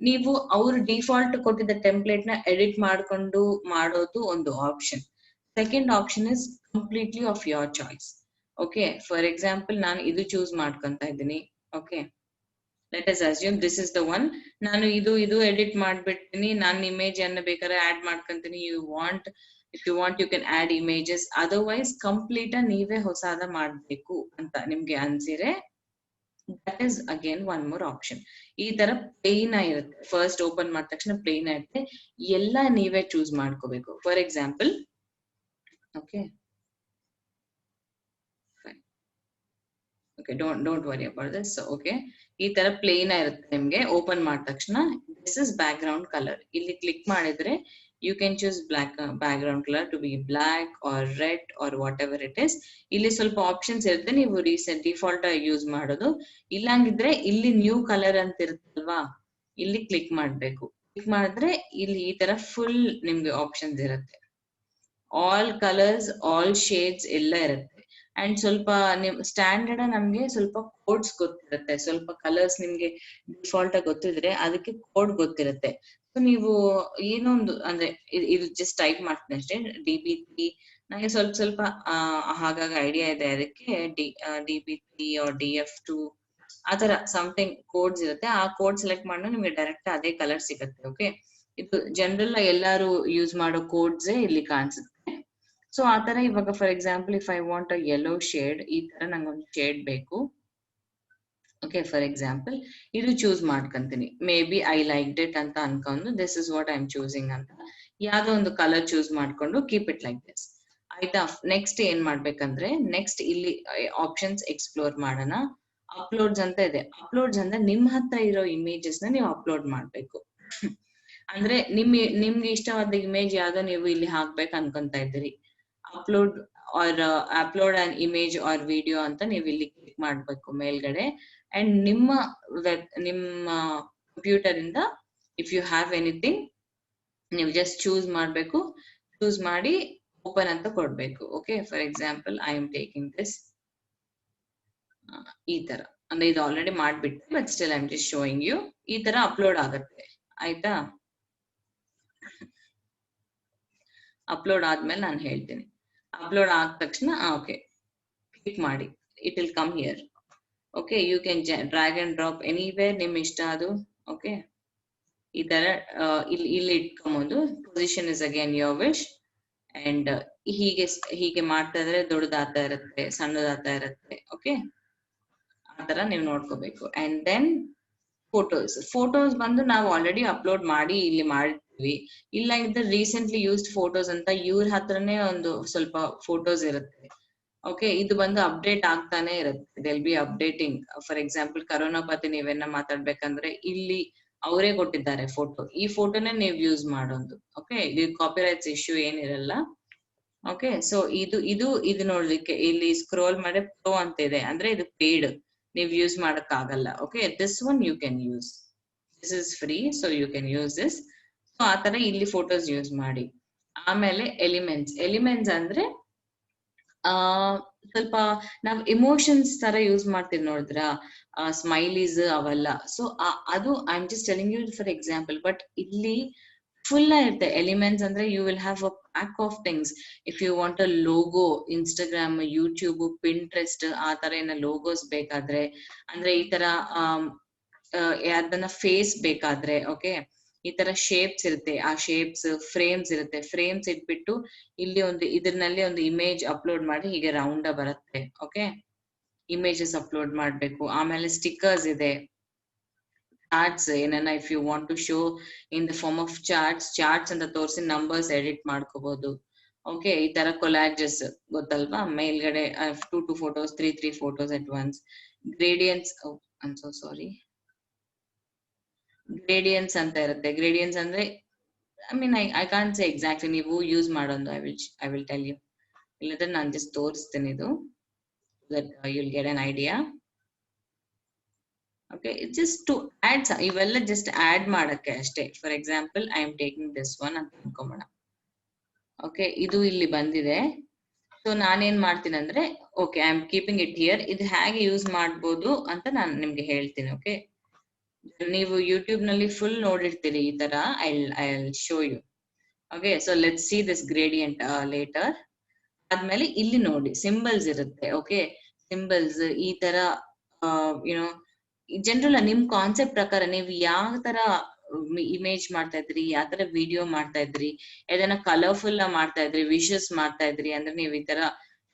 ನೀವು ಅವ್ರು ಡಿಫಾಲ್ಟ್ ಕೊಟ್ಟಿದ್ದ ಟೆಂಪ್ಲೇಟ್ ನ ಎಡಿಟ್ ಮಾಡ್ಕೊಂಡು ಮಾಡೋದು ಒಂದು option. Second option is completely of your choice. Okay, for example ನಾನು ಇದು ಚೂಸ್ ಮಾಡ್ಕೊಂತ ಇದ್ದೀನಿ. Okay, let us assume this is the one. ನಾನು ಇದು ಎಡಿಟ್ ಮಾಡ್ಬಿಡ್ತೀನಿ. ನಾನು ಇಮೇಜ್ ಅನ್ನ ಬೇಕಾದ್ರೆ ಆಡ್ ಮಾಡ್ಕೊಂತೀನಿ. if you want you can add images. otherwise complete ನೀವೇ ಹೊಸಾದ ಮಾಡ್ಬೇಕು ಅಂತ ನಿಮ್ಗೆ ಅನ್ಸಿದ್ರೆ that is again one more option. ಈ ತರ ಪ್ಲೇನ್ ಇರುತ್ತೆ. ಫಸ್ಟ್ ಓಪನ್ ಮಾಡಿದ ತಕ್ಷಣ ಪ್ಲೇನ್ ಇರುತ್ತೆ. ಎಲ್ಲ ನೀವೇ ಚೂಸ್ ಮಾಡ್ಕೋಬೇಕು. For example, okay okay, don't worry about this. So okay, ಈ ತರ ಪ್ಲೇನ್ ಇರುತ್ತೆ ನಿಮ್ಗೆ. ಓಪನ್ ಮಾಡಿದ ತಕ್ಷಣ this is background colour. ಇಲ್ಲಿ ಕ್ಲಿಕ್ ಮಾಡಿದ್ರೆ you can choose background colour to be black or red or whatever it is. ಇಲ್ಲಿ ಸ್ವಲ್ಪ ಆಪ್ಷನ್ಸ್ ಇರುತ್ತೆ, ನೀವು ಡಿಫಾಲ್ಟ್ ಯೂಸ್ ಮಾಡೋದು. ಇಲ್ಲಂಗಿದ್ರೆ ಇಲ್ಲಿ ನ್ಯೂ ಕಲರ್ ಅಂತ ಇರುತ್ತಲ್ವಾ, ಇಲ್ಲಿ ಕ್ಲಿಕ್ ಮಾಡ್ಬೇಕು. ಕ್ಲಿಕ್ ಮಾಡಿದ್ರೆ ಇಲ್ಲಿ ಈ ತರ ಫುಲ್ ನಿಮ್ಗೆ ಆಪ್ಷನ್ಸ್ ಇರುತ್ತೆ. ಆಲ್ ಕಲರ್ಸ್, ಆಲ್ ಶೇಡ್ಸ್ ಎಲ್ಲ ಇರುತ್ತೆ. ಅಂಡ್ ಸ್ವಲ್ಪ ಸ್ಟ್ಯಾಂಡರ್ಡ್ ನಮ್ಗೆ ಸ್ವಲ್ಪ ಕೋಡ್ಸ್ ಗೊತ್ತಿರುತ್ತೆ. ಸ್ವಲ್ಪ ಕಲರ್ಸ್ ನಿಮ್ಗೆ ಡಿಫಾಲ್ಟ್ ಆಗಿ ಗೊತ್ತಿದ್ರೆ ಅದಕ್ಕೆ ಕೋಡ್ ಗೊತ್ತಿರುತ್ತೆ. ಸೊ ನೀವು ಏನೊಂದು ಅಂದ್ರೆ ಇದು ಜಸ್ಟ್ ಟೈಪ್ ಮಾಡ್ತೀನಿ ಅಷ್ಟೇ, DB3. ನಂಗೆ ಸ್ವಲ್ಪ ಹಾಗಾಗಿ ಐಡಿಯಾ ಇದೆ ಅದಕ್ಕೆ. DB3 ಆರ್ DF2 ಆತರ ಸಮಥಿಂಗ್ ಕೋಡ್ಸ್ ಇರುತ್ತೆ. ಆ ಕೋಡ್ ಸೆಲೆಕ್ಟ್ ಮಾಡಿ ನಿಮ್ಗೆ ಡೈರೆಕ್ಟ್ ಅದೇ ಕಲರ್ ಸಿಗುತ್ತೆ. ಓಕೆ, ಇದು ಜನರಲ್ ಎಲ್ಲಾರು ಯೂಸ್ ಮಾಡೋ ಕೋಡ್ಸ್ ಇಲ್ಲಿ ಕಾಣಿಸುತ್ತೆ. ಸೊ ಆತರ ಇವಾಗ for example if I want a yellow shade, ಈ ತರ ನಂಗೊಂದು ಶೇಡ್ ಬೇಕು. ಓಕೆ, ಫಾರ್ ಎಕ್ಸಾಂಪಲ್ ಇದು ಚೂಸ್ ಮಾಡ್ಕೊಂತೀನಿ. Maybe I like it ಅಂತ ಅನ್ಕೊಂಡು this is what I am choosing ಅಂತ ಯಾವ್ದೋ ಒಂದು ಕಲರ್ ಚೂಸ್ ಮಾಡ್ಕೊಂಡು ಕೀಪ್ ಇಟ್ ಲೈಕ್ ದಿಸ್. ಆಯ್ತಾ? ನೆಕ್ಸ್ಟ್ ಏನ್ ಮಾಡ್ಬೇಕಂದ್ರೆ ನೆಕ್ಸ್ಟ್ ಇಲ್ಲಿ ಆಪ್ಷನ್ಸ್ ಎಕ್ಸ್ಪ್ಲೋರ್ ಮಾಡೋಣ. ಅಪ್ಲೋಡ್ಸ್ ಅಂತ ಇದೆ. ಅಪ್ಲೋಡ್ಸ್ ಅಂದ್ರೆ ನಿಮ್ ಹತ್ರ ಇರೋ ಇಮೇಜಸ್ ನ ನೀವು ಅಪ್ಲೋಡ್ ಮಾಡ್ಬೇಕು. ಅಂದ್ರೆ ನಿಮ್ಗೆ ಇಷ್ಟವಾದ ಇಮೇಜ್ ಯಾವ್ದೋ ನೀವು ಇಲ್ಲಿ ಹಾಕ್ಬೇಕು ಅನ್ಕೊಂತ ಇದ್ದೀರಿ. Upload or upload an image or video ಅಂತ ನೀವು ಇಲ್ಲಿ ಕ್ಲಿಕ್ ಮಾಡ್ಬೇಕು ಮೇಲ್ಗಡೆ. ಅಂಡ್ ನಿಮ್ಮ ಕಂಪ್ಯೂಟರ್ ಇಂದ ಇಫ್ ಯು ಹ್ಯಾವ್ ಎನಿಥಿಂಗ್ ನೀವು ಜಸ್ಟ್ ಚೂಸ್ ಮಾಡ್ಬೇಕು. ಚೂಸ್ ಮಾಡಿ ಓಪನ್ ಅಂತ ಕೊಡ್ಬೇಕು. Okay, for example I am taking this. ಈ ತರ ಅಂದ್ರೆ ಇದು ಆಲ್ರೆಡಿ ಮಾಡ್ಬಿಟ್ಟೆ, but still I am just showing you. ಈ ತರ ಅಪ್ಲೋಡ್ ಆಗುತ್ತೆ. ಆಯ್ತಾ? ಅಪ್ಲೋಡ್ ಆದ್ಮೇಲೆ ನಾನು ಹೇಳ್ತೀನಿ. ಅಪ್ಲೋಡ್ ಆದ ತಕ್ಷಣ ಓಕೆ ಕ್ಲಿಕ್ ಮಾಡಿ, it will come here. Okay, you can drag and drop anywhere ನಿಮ್ ಇಷ್ಟ ಅದು. ಓಕೆ, ಈ ತರ ಇಲ್ಲಿ ಇಟ್ಕೊಂಬೋದು. Position is again your wish. And ಹೀಗೆ ಮಾಡ್ತಾ ಇದ್ರೆ ದೊಡ್ಡದಾಗ್ತಾ ಇರುತ್ತೆ, ಸಣ್ಣದಾಗ್ತಾ ಇರುತ್ತೆ. ಓಕೆ, ಆತರ ನೀವು ನೋಡ್ಕೋಬೇಕು. ಅಂಡ್ ದೆನ್ ಫೋಟೋಸ್ ಬಂದು ನಾವು ಆಲ್ರೆಡಿ ಅಪ್ಲೋಡ್ ಮಾಡಿ ಇಲ್ಲಿ ಮಾಡಿರ್ತೀವಿ. ಇಲ್ಲ ಇದ್ರೆ ರೀಸೆಂಟ್ಲಿ ಯೂಸ್ಡ್ ಫೋಟೋಸ್ ಅಂತ ಇವ್ರ ಹತ್ರನೇ ಒಂದು ಸ್ವಲ್ಪ ಫೋಟೋಸ್ ಇರುತ್ತೆ. ಓಕೆ, ಇದು ಬಂದು ಅಪ್ಡೇಟ್ ಆಗ್ತಾನೆ ಇರುತ್ತೆ. They'll be updating. For example corona ಬಗ್ಗೆ ನೀವೇನ ಮಾತಾಡ್ಬೇಕಂದ್ರೆ ಇಲ್ಲಿ ಅವರೇ ಕೊಟ್ಟಿದ್ದಾರೆ ಫೋಟೋ. ಈ ಫೋಟೋನೇ ನೀವು ಯೂಸ್ ಮಾಡೋದು. ಓಕೆ, ಇದು ಕಾಪಿರೈಟ್ಸ್ ಇಶ್ಯೂ ಏನಿರಲ್ಲ. ಓಕೆ, ಸೊ ಇದು ನೋಡ್ಲಿಕ್ಕೆ ಇಲ್ಲಿ ಸ್ಕ್ರೋಲ್ ಮಾಡಿ ಪ್ರೋ ಅಂತ ಇದೆ, ಅಂದ್ರೆ ಇದು ಪೇಯ್ಡ್, ನೀವು ಯೂಸ್ ಮಾಡಕ್ ಆಗಲ್ಲ. Okay, this one you can use, this is free, so you can use this. So ಆತರ ಇಲ್ಲಿ ಫೋಟೋಸ್ ಯೂಸ್ ಮಾಡಿ. ಆಮೇಲೆ ಎಲಿಮೆಂಟ್ಸ್ ಅಂದ್ರೆ ಸ್ವಲ್ಪ ನಾವ್ ಎಮೋಷನ್ಸ್ ತರ ಯೂಸ್ ಮಾಡ್ತೀವಿ ನೋಡಿದ್ರ, ಸ್ಮೈಲೀಸ್ ಅವೆಲ್ಲ. ಸೊ ಅದು I am just telling you for example. But ಇಲ್ಲಿ ಫುಲ್ ಇರುತ್ತೆ ಎಲಿಮೆಂಟ್ಸ್ ಅಂದ್ರೆ you will have a pack of things. If you want a logo, Instagram, YouTube, Pinterest ಆ ತರ ಏನೋ ಲೋಗೋಸ್ ಬೇಕಾದ್ರೆ, ಅಂದ್ರೆ ಈ ತರ ಯಾವ್ದನ್ನ ಫೇಸ್ ಬೇಕಾದ್ರೆ, ಓಕೆ, ಈ ತರ ಶೇಪ್ಸ್ ಇರುತ್ತೆ. ಆ ಶೇಪ್ಸ್ ಫ್ರೇಮ್ಸ್ ಇರುತ್ತೆ. ಫ್ರೇಮ್ಸ್ ಇಟ್ಬಿಟ್ಟು ಇಲ್ಲಿ ಇದ್ರಲ್ಲಿ ಒಂದು ಇಮೇಜ್ ಅಪ್ಲೋಡ್ ಮಾಡಿ ಹೀಗೆ ರೌಂಡ್ ಬರುತ್ತೆ. ಓಕೆ, ಇಮೇಜಸ್ ಅಪ್ಲೋಡ್ ಮಾಡ್ಬೇಕು. ಆಮೇಲೆ ಸ್ಟಿಕ್ಕರ್ಸ್ ಇದೆ. ಚಾರ್ಟ್ಸ್ ಏನನ್ನ if you want to show in the form of charts ಅಂತ ತೋರಿಸಿ ನಂಬರ್ಸ್ ಎಡಿಟ್ ಮಾಡ್ಕೋಬಹುದು. ಓಕೆ, ಈ ತರ ಕೊಲಾಜಸ್ ಗೊತ್ತಲ್ವಾ? ಮೇಲ್ಗಡೆ 2 photos, 3 photos at once. Gradients, I am so sorry, gradients ಅಂತ ಇರುತ್ತೆ. ಗ್ರೇಡಿಯಂಟ್ಸ್ ಅಂದ್ರೆ I mean I can't say exactly, ನೀವು ಯೂಸ್ ಮಾಡೋದು. I will tell you. ಇಲ್ಲದ್ರೆ ನಾನು ಜಸ್ಟ್ ತೋರಿಸ್ತೀನಿ ಇದು, that you will get an idea. Okay, just to add, ಇವೆಲ್ಲ ಜಸ್ಟ್ ಆಡ್ ಮಾಡಕ್ಕೆ ಅಷ್ಟೇ. For example I am taking this one ಅಂತ ಅನ್ಕೊಂಬೋಣ. ಓಕೆ, ಇದು ಇಲ್ಲಿ ಬಂದಿದೆ. ಸೊ ನಾನೇನ್ ಮಾಡ್ತೀನಿ ಅಂದ್ರೆ okay I am keeping it here. ಇದು ಹೇಗೆ ಯೂಸ್ ಮಾಡ್ಬೋದು ಅಂತ ನಾನು ನಿಮ್ಗೆ ಹೇಳ್ತೀನಿ. ಓಕೆ, ನೀವು ಯೂಟ್ಯೂಬ್ ನಲ್ಲಿ ಫುಲ್ ನೋಡಿರ್ತೀರಿ ಈ ತರ. I show you. Okay, so let's see this gradient later. ಆದ್ಮೇಲೆ ಇಲ್ಲಿ ನೋಡಿ ಸಿಂಬಲ್ಸ್ ಇರುತ್ತೆ. ಓಕೆ, ಸಿಂಬಲ್ಸ್ ಈ ತರ ಯುನೋ ಜನರಲ್ ನಿಮ್ ಕಾನ್ಸೆಪ್ಟ್ ಪ್ರಕಾರ ನೀವು ಯಾವ ತರ ಇಮೇಜ್ ಮಾಡ್ತಾ ಇದ್ರಿ, ಯಾವ ತರ ವಿಡಿಯೋ ಮಾಡ್ತಾ ಇದ್ರಿ, ಏದನ್ನ ಕಲರ್ಫುಲ್ ಮಾಡ್ತಾ ಇದ್ರಿ, ವಿಶಸ್ ಮಾಡ್ತಾ ಇದ್ರಿ ಅಂದ್ರೆ ನೀವು ಈ ತರ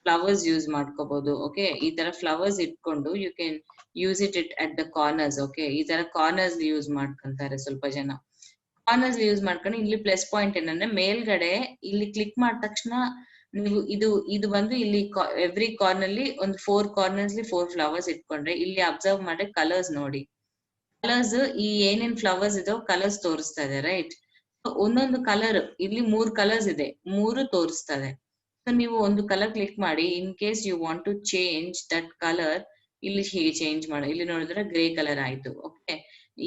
ಫ್ಲವರ್ಸ್ ಯೂಸ್ ಮಾಡ್ಕೋಬಹುದು. ಓಕೆ, ಈ ತರ ಫ್ಲವರ್ಸ್ ಇಟ್ಕೊಂಡು you can use it at the corners. Okay, ಈ ತರ ಕಾರ್ನರ್ಸ್ ಯೂಸ್ ಮಾಡ್ಕೊಂತಾರೆ ಸ್ವಲ್ಪ ಜನ. ಕಾರ್ನರ್ಸ್ ಯೂಸ್ ಮಾಡ್ಕೊಂಡು ಇಲ್ಲಿ ಪ್ಲಸ್ ಪಾಯಿಂಟ್ ಏನಂದ್ರೆ ಮೇಲ್ಗಡೆ ಇಲ್ಲಿ ಕ್ಲಿಕ್ ಮಾಡಿದ ತಕ್ಷಣ ನೀವು ಇದು ಬಂದು ಇಲ್ಲಿ ಎವ್ರಿ ಕಾರ್ನರ್ಲಿ ಒಂದು 4 ಕಾರ್ನರ್ಸ್ಲಿ 4 ಫ್ಲವರ್ಸ್ ಇಟ್ಕೊಂಡ್ರೆ ಇಲ್ಲಿ ಅಬ್ಸರ್ವ್ ಮಾಡ್ರೆ ಕಲರ್ಸ್ ನೋಡಿ. ಕಲರ್ಸ್ ಈ ಏನೇನ್ ಫ್ಲವರ್ಸ್ ಇದೋ ಕಲರ್ಸ್ ತೋರಿಸ್ತಾ ಇದೆ, ರೈಟ್? ಒಂದೊಂದು ಕಲರ್ ಇಲ್ಲಿ 3 ಕಲರ್ಸ್ ಇದೆ, 3 ತೋರಿಸ್ತಾ ಇದೆ. ಸೊ ನೀವು ಒಂದು ಕಲರ್ ಕ್ಲಿಕ್ ಮಾಡಿ, in case you want to change that colour, ಇಲ್ಲಿ ಹೀಗೆ ಚೇಂಜ್ ಮಾಡಿ. ಇಲ್ಲಿ ನೋಡಿದ್ರೆ ಗ್ರೇ ಕಲರ್ ಆಯ್ತು. ಓಕೆ,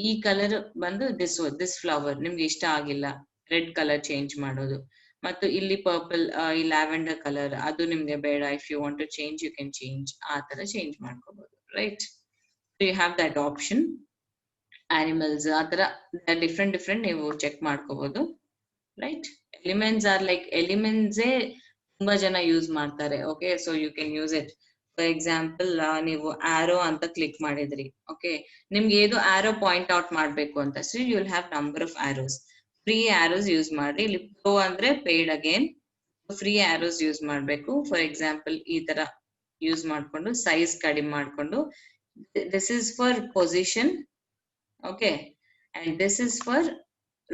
ಈ ಕಲರ್ ಬಂದು ದಿಸ್ ಫ್ಲವರ್ ನಿಮ್ಗೆ ಇಷ್ಟ ಆಗಿಲ್ಲ, ರೆಡ್ ಕಲರ್ ಚೇಂಜ್ ಮಾಡೋದು. ಮತ್ತು ಇಲ್ಲಿ ಪರ್ಪಲ್, ಈ ಲ್ಯಾವೆಂಡರ್ ಕಲರ್ ಅದು ನಿಮ್ಗೆ ಬೇಡ, if you want to change you can change. ಆ ತರ ಚೇಂಜ್ ಮಾಡ್ಕೋಬಹುದು, right? You have that option. Animals ಆ ತರ ಡಿಫ್ರೆಂಟ್ ನೀವು ಚೆಕ್ ಮಾಡ್ಕೋಬಹುದು, ರೈಟ್? ಎಲಿಮೆಂಟ್ಸೇ ತುಂಬಾ ಜನ ಯೂಸ್ ಮಾಡ್ತಾರೆ. Okay, so you can use it. For example ನೀವು ಆರೋ ಅಂತ ಕ್ಲಿಕ್ ಮಾಡಿದ್ರಿ. ಓಕೆ, ನಿಮ್ಗೆ ಏದು ಆರೋ ಪಾಯಿಂಟ್ ಔಟ್ ಮಾಡ್ಬೇಕು ಅಂತ, so you will have number of arrows. Free arrows use ಮಾಡ್ರಿ. ಇಲ್ಲಿ ಪ್ರೋ ಅಂದ್ರೆ paid again. Free arrows use ಮಾಡ್ಬೇಕು. ಫಾರ್ ಎಕ್ಸಾಂಪಲ್ ಈ ತರ ಯೂಸ್ ಮಾಡ್ಕೊಂಡು ಸೈಜ್ ಕಡಿಮೆ ಮಾಡ್ಕೊಂಡು, this is for position, okay, and this is for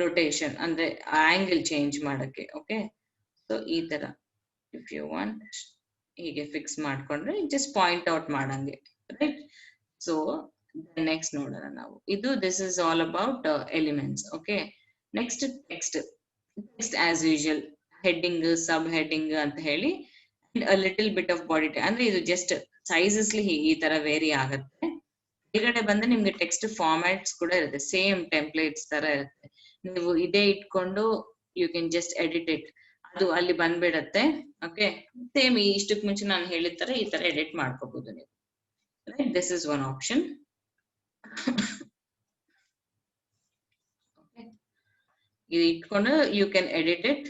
rotation ಅಂದ್ರೆ ಆಂಗಲ್ ಚೇಂಜ್ ಮಾಡಕ್ಕೆ. ಓಕೆ, ಸೊ ಈ ತರ ಇಫ್ ಯು ವಾಂಟ್ ಹೀಗೆ ಫಿಕ್ಸ್ ಮಾಡ್ಕೊಂಡ್ರೆ ಜಸ್ಟ್ ಪಾಯಿಂಟ್ ಔಟ್ ಮಾಡಂಗೆ, ರೈಟ್? ಸೊ ನೆಕ್ಸ್ಟ್ ನೋಡೋಣ ನಾವು. ಇದು this is all about elements. Okay, next text as usual, heading, sub heading ಅಂತ ಹೇಳಿ, ಲಿಟಲ್ ಬಿಟ್ ಆಫ್ ಬಾಡಿ ಅಂದ್ರೆ ಇದು ಜಸ್ಟ್ ಸೈಜಸ್ ಈ ತರ ವೇರಿ ಆಗುತ್ತೆ. ಕೆಳಗಡೆ ಬಂದ್ರೆ ನಿಮ್ಗೆ ಟೆಕ್ಸ್ಟ್ ಫಾರ್ಮ್ಯಾಟ್ಸ್ ಕೂಡ ಇರುತ್ತೆ, ಸೇಮ್ ಟೆಂಪ್ಲೇಟ್ಸ್ ತರ ಇರುತ್ತೆ. ನೀವು ಇದೇ ಇಟ್ಕೊಂಡು you can just edit it, ಅದು ಅಲ್ಲಿ ಬಂದ್ಬಿಡತ್ತೆ. ಓಕೆ, ಸೇಮ್ ಇಷ್ಟಕ್ ಮುಂಚೆ ನಾನು ಹೇಳಿದ ತರ ಈ ತರ ಎಡಿಟ್ ಮಾಡ್ಕೋಬಹುದು ನೀವು, right? This is one option. ಇದು ಇಟ್ಕೊಂಡು you can edit it,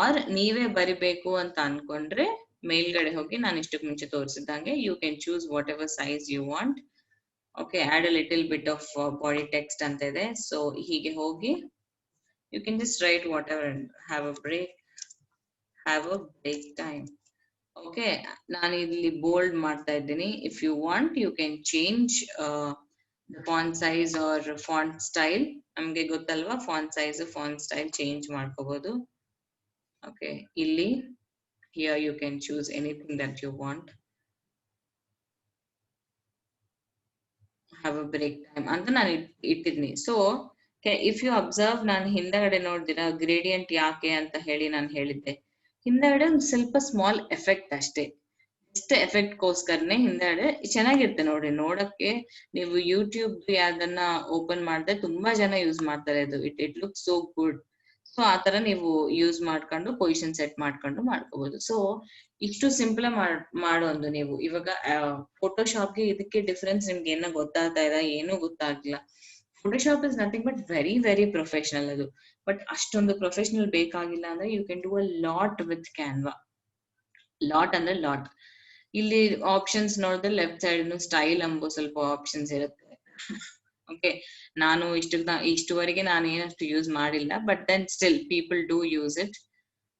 or ನೀವೇ ಬರಿಬೇಕು ಅಂತ ಅನ್ಕೊಂಡ್ರೆ ಮೇಲ್ಗಡೆ ಹೋಗಿ ನಾನು ಇಷ್ಟಕ್ ಮುಂಚೆ ತೋರಿಸಿದಂಗೆ you can choose whatever size you want. Okay, add a little bit of body text ಅಂತ ಇದೆ. ಸೊ ಹೀಗೆ ಹೋಗಿ you can just write whatever, have a break time. Okay, ನಾನು ಇಲ್ಲಿ ಬೋಲ್ಡ್ ಮಾಡ್ತಾ ಇದ್ದೀನಿ. If you want you can change font size or font style. ನಮ್ಗೆ ಗೊತ್ತಲ್ವಾ font size, font style change ಮಾಡ್ಕೋಬಹುದು. ಓಕೆ, ಇಲ್ಲಿ here you can choose anything that you want. have a break time ಅಂತ ನಾನು ಇಟ್ಟಿದ್ನಿ. ಸೊ ಇಫ್ ಯು ಅಬ್ಸರ್ವ್, ನಾನು ಹಿಂದಗಡೆ ನೋಡ್ದಿರಾ gradient ಯಾಕೆ ಅಂತ ಹೇಳಿ ನಾನು ಹೇಳಿದ್ದೆ. ಹಿಂದಗಡೆ ಒಂದು ಸ್ವಲ್ಪ ಸ್ಮಾಲ್ ಎಫೆಕ್ಟ್ ಅಷ್ಟೇ, ಇಷ್ಟೇ ಎಫೆಕ್ಟ್ ಗೋಸ್ಕರನೇ ಹಿಂದಗಡೆ ಚೆನ್ನಾಗಿರುತ್ತೆ ನೋಡಿ ನೋಡಕ್ಕೆ. ನೀವು ಯೂಟ್ಯೂಬ್ ಯಾವ್ದನ್ನ ಓಪನ್ ಮಾಡಿದ್ರೆ ತುಂಬಾ ಜನ ಯೂಸ್ ಮಾಡ್ತಾರೆ, ಅದು it look so good. So ಆತರ ನೀವು ಯೂಸ್ ಮಾಡ್ಕೊಂಡು ಪೊಸಿಷನ್ ಸೆಟ್ ಮಾಡ್ಕೊಂಡು ಮಾಡ್ಕೋಬಹುದು. ಸೊ ಇಷ್ಟು ಸಿಂಪಲ್ ಮಾಡೋದು. ನೀವು ಇವಾಗ ಫೋಟೋಶಾಪ್ಗೆ ಇದಕ್ಕೆ ಡಿಫ್ರೆನ್ಸ್ ನಿಮ್ಗೆ ಏನೋ ಗೊತ್ತಾಗ್ತಾ ಇಲ್ಲ, ಏನೂ ಗೊತ್ತಾಗ್ಲಿಲ್ಲ. Photoshop is nothing but very very professional ಅದು. ಬಟ್ ಅಷ್ಟೊಂದು ಪ್ರೊಫೆಷನಲ್ ಬೇಕಾಗಿಲ್ಲ ಅಂದ್ರೆ you can do a lot with Canva. Lot ಅಂದ್ರೆ ಲಾಟ್. ಇಲ್ಲಿ ಆಪ್ಷನ್ಸ್ ನೋಡಿದ್ರೆ ಲೆಫ್ಟ್ ಸೈಡ್ ಸ್ಟೈಲ್ ಎಂಬ ಸ್ವಲ್ಪ ಆಪ್ಷನ್ಸ್ ಇರುತ್ತೆ. ಓಕೆ, ನಾನು ಇಷ್ಟುವರೆಗೆ ನಾನು ಏನಷ್ಟು ಯೂಸ್ ಮಾಡಿಲ್ಲ, but then still people do use it.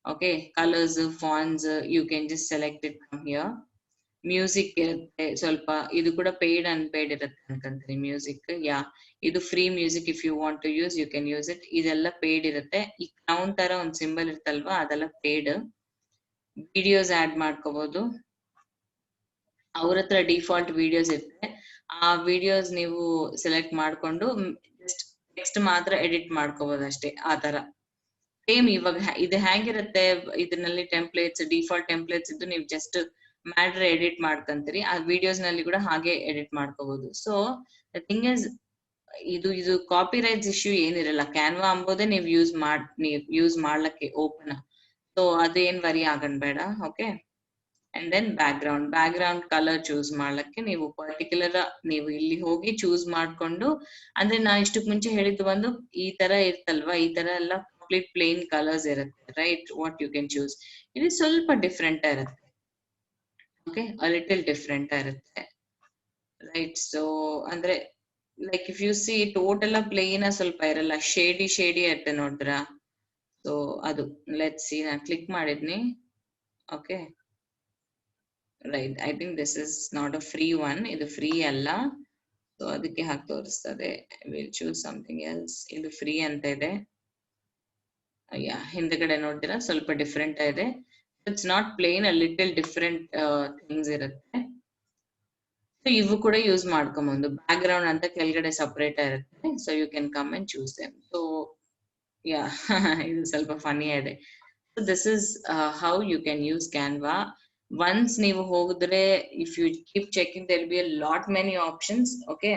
Okay, colours, fonts, you can just select it from here. Music ಇರುತ್ತೆ ಸ್ವಲ್ಪ, ಇದು ಕೂಡ ಪೇಯ್ಡ್ ಅಂಡ್ ಪೇಯ್ಡ್ ಇರುತ್ತೆ ಅನ್ಕೊಂತೀನಿ ಮ್ಯೂಸಿಕ್. ಯಾ, ಇದು free music. If you want to use you can use it. ಇದೆಲ್ಲ paid ಇರುತ್ತೆ. ಈ ಕ್ರೌನ್ ತರ ಒಂದ್ ಸಿಂಬಲ್ ಇರುತ್ತಲ್ವಾ, ಅದೆಲ್ಲ ಪೇಯ್ಡ್. ವಿಡಿಯೋಸ್ ಆಡ್ ಮಾಡ್ಕೋಬಹುದು. ಅವ್ರ ಹತ್ರ ಡಿಫಾಲ್ಟ್ ವಿಡಿಯೋಸ್ ಇರುತ್ತೆ, ಆ ವಿಡಿಯೋಸ್ ನೀವು ಸೆಲೆಕ್ಟ್ ಮಾಡ್ಕೊಂಡು ಜಸ್ಟ್ ಟೆಕ್ಸ್ಟ್ ಮಾತ್ರ ಎಡಿಟ್ ಮಾಡ್ಕೋಬಹುದು ಅಷ್ಟೇ. ಆ ತರ ಸೇಮ್ ಇವಾಗ ಇದು ಹೇಗಿರುತ್ತೆ, ಇದರಲ್ಲಿ ಟೆಂಪ್ಲೇಟ್ಸ್, ಡಿಫಾಲ್ಟ್ ಟೆಂಪ್ಲೇಟ್ಸ್ ಇದ್ದು ನೀವು ಜಸ್ಟ್ ಮಾಡ್ರೆ ಎಡಿಟ್ ಮಾಡ್ಕೊಂತೀರಿ, ಆ ವಿಡಿಯೋಸ್ ನಲ್ಲಿ ಕೂಡ ಹಾಗೆ ಎಡಿಟ್ ಮಾಡ್ಕೋಬಹುದು. ಸೊ ದ ಥಿಂಗ್ ಇಸ್, ಇದು ಕಾಪಿ ರೈಟ್ಸ್ ಇಶ್ಯೂ ಏನಿರಲ್ಲ. ಕ್ಯಾನ್ವಾ ಅಂಬೋದೇ ನೀವು ಯೂಸ್ ಮಾಡ್ಲಕ್ಕೆ ಓಪನ್. ಸೊ ಅದೇನ್ ವರಿ ಆಗನ್ ಬೇಡ. Okay, and then background colour choose ಮಾಡ್ಲಕ್ಕೆ ನೀವು ಪರ್ಟಿಕ್ಯುಲರ್ ನೀವು ಇಲ್ಲಿ ಹೋಗಿ ಚೂಸ್ ಮಾಡ್ಕೊಂಡು, ಅಂದ್ರೆ ನಾನು ಇಷ್ಟಕ್ ಮುಂಚೆ ಹೇಳಿದ್ದು ಒಂದು ಈ ತರ ಇರ್ತಲ್ವಾ, ಈ ತರ ಎಲ್ಲ ಕಂಪ್ಲೀಟ್ ಪ್ಲೇನ್ ಕಲರ್ಸ್ ಇರುತ್ತೆ, right? What you can choose. ಇದು ಸ್ವಲ್ಪ ಡಿಫ್ರೆಂಟ್ ಇರುತ್ತೆ. ಓಕೆ, ಅ ಲಿಟಲ್ ಡಿಫ್ರೆಂಟ್ ಇರುತ್ತೆ, ರೈಟ್? ಸೊ ಅಂದ್ರೆ like if you see total plain ಸ್ವಲ್ಪ ಇರಲ್ಲ, ಶೇಡಿ ಇರುತ್ತೆ ನೋಡಿದ್ರಾ? ಸೊ ಅದು ಲೆಟ್ಸ್ ಸಿ, ನಾನು ಕ್ಲಿಕ್ ಮಾಡಿದ್ನಿ. Okay, right, I think this is not a free one, ಇದು ಫ್ರೀ ಅಲ್ಲ. ಸೊ ಅದಕ್ಕೆ ಹಾಕಿ ತೋರಿಸ್ತದೆ. Will choose something else. ಇದು ಫ್ರೀ ಅಂತ ಇದೆ. ಹಿಂದಗಡೆ ನೋಡ್ತೀರಾ ಸ್ವಲ್ಪ ಡಿಫ್ರೆಂಟ್ ಇದೆ. It's not plain, a little different things ಇರುತ್ತೆ. ಸೊ ಇವು ಕೂಡ ಯೂಸ್ ಮಾಡ್ಕೊಬಹುದು. ಬ್ಯಾಕ್ ಗ್ರೌಂಡ್ ಅಂತ ಕೆಳಗಡೆ ಸಪರೇಟ್ ಇರುತ್ತೆ. So you can come and choose them. So yeah, ಇದು ಸ್ವಲ್ಪ ಫನಿ ಇದೆ. So this is how you can use Canva. Once ನೀವು ಹೋಗಿದ್ರೆ, if you keep checking, there be a lot many options. Okay,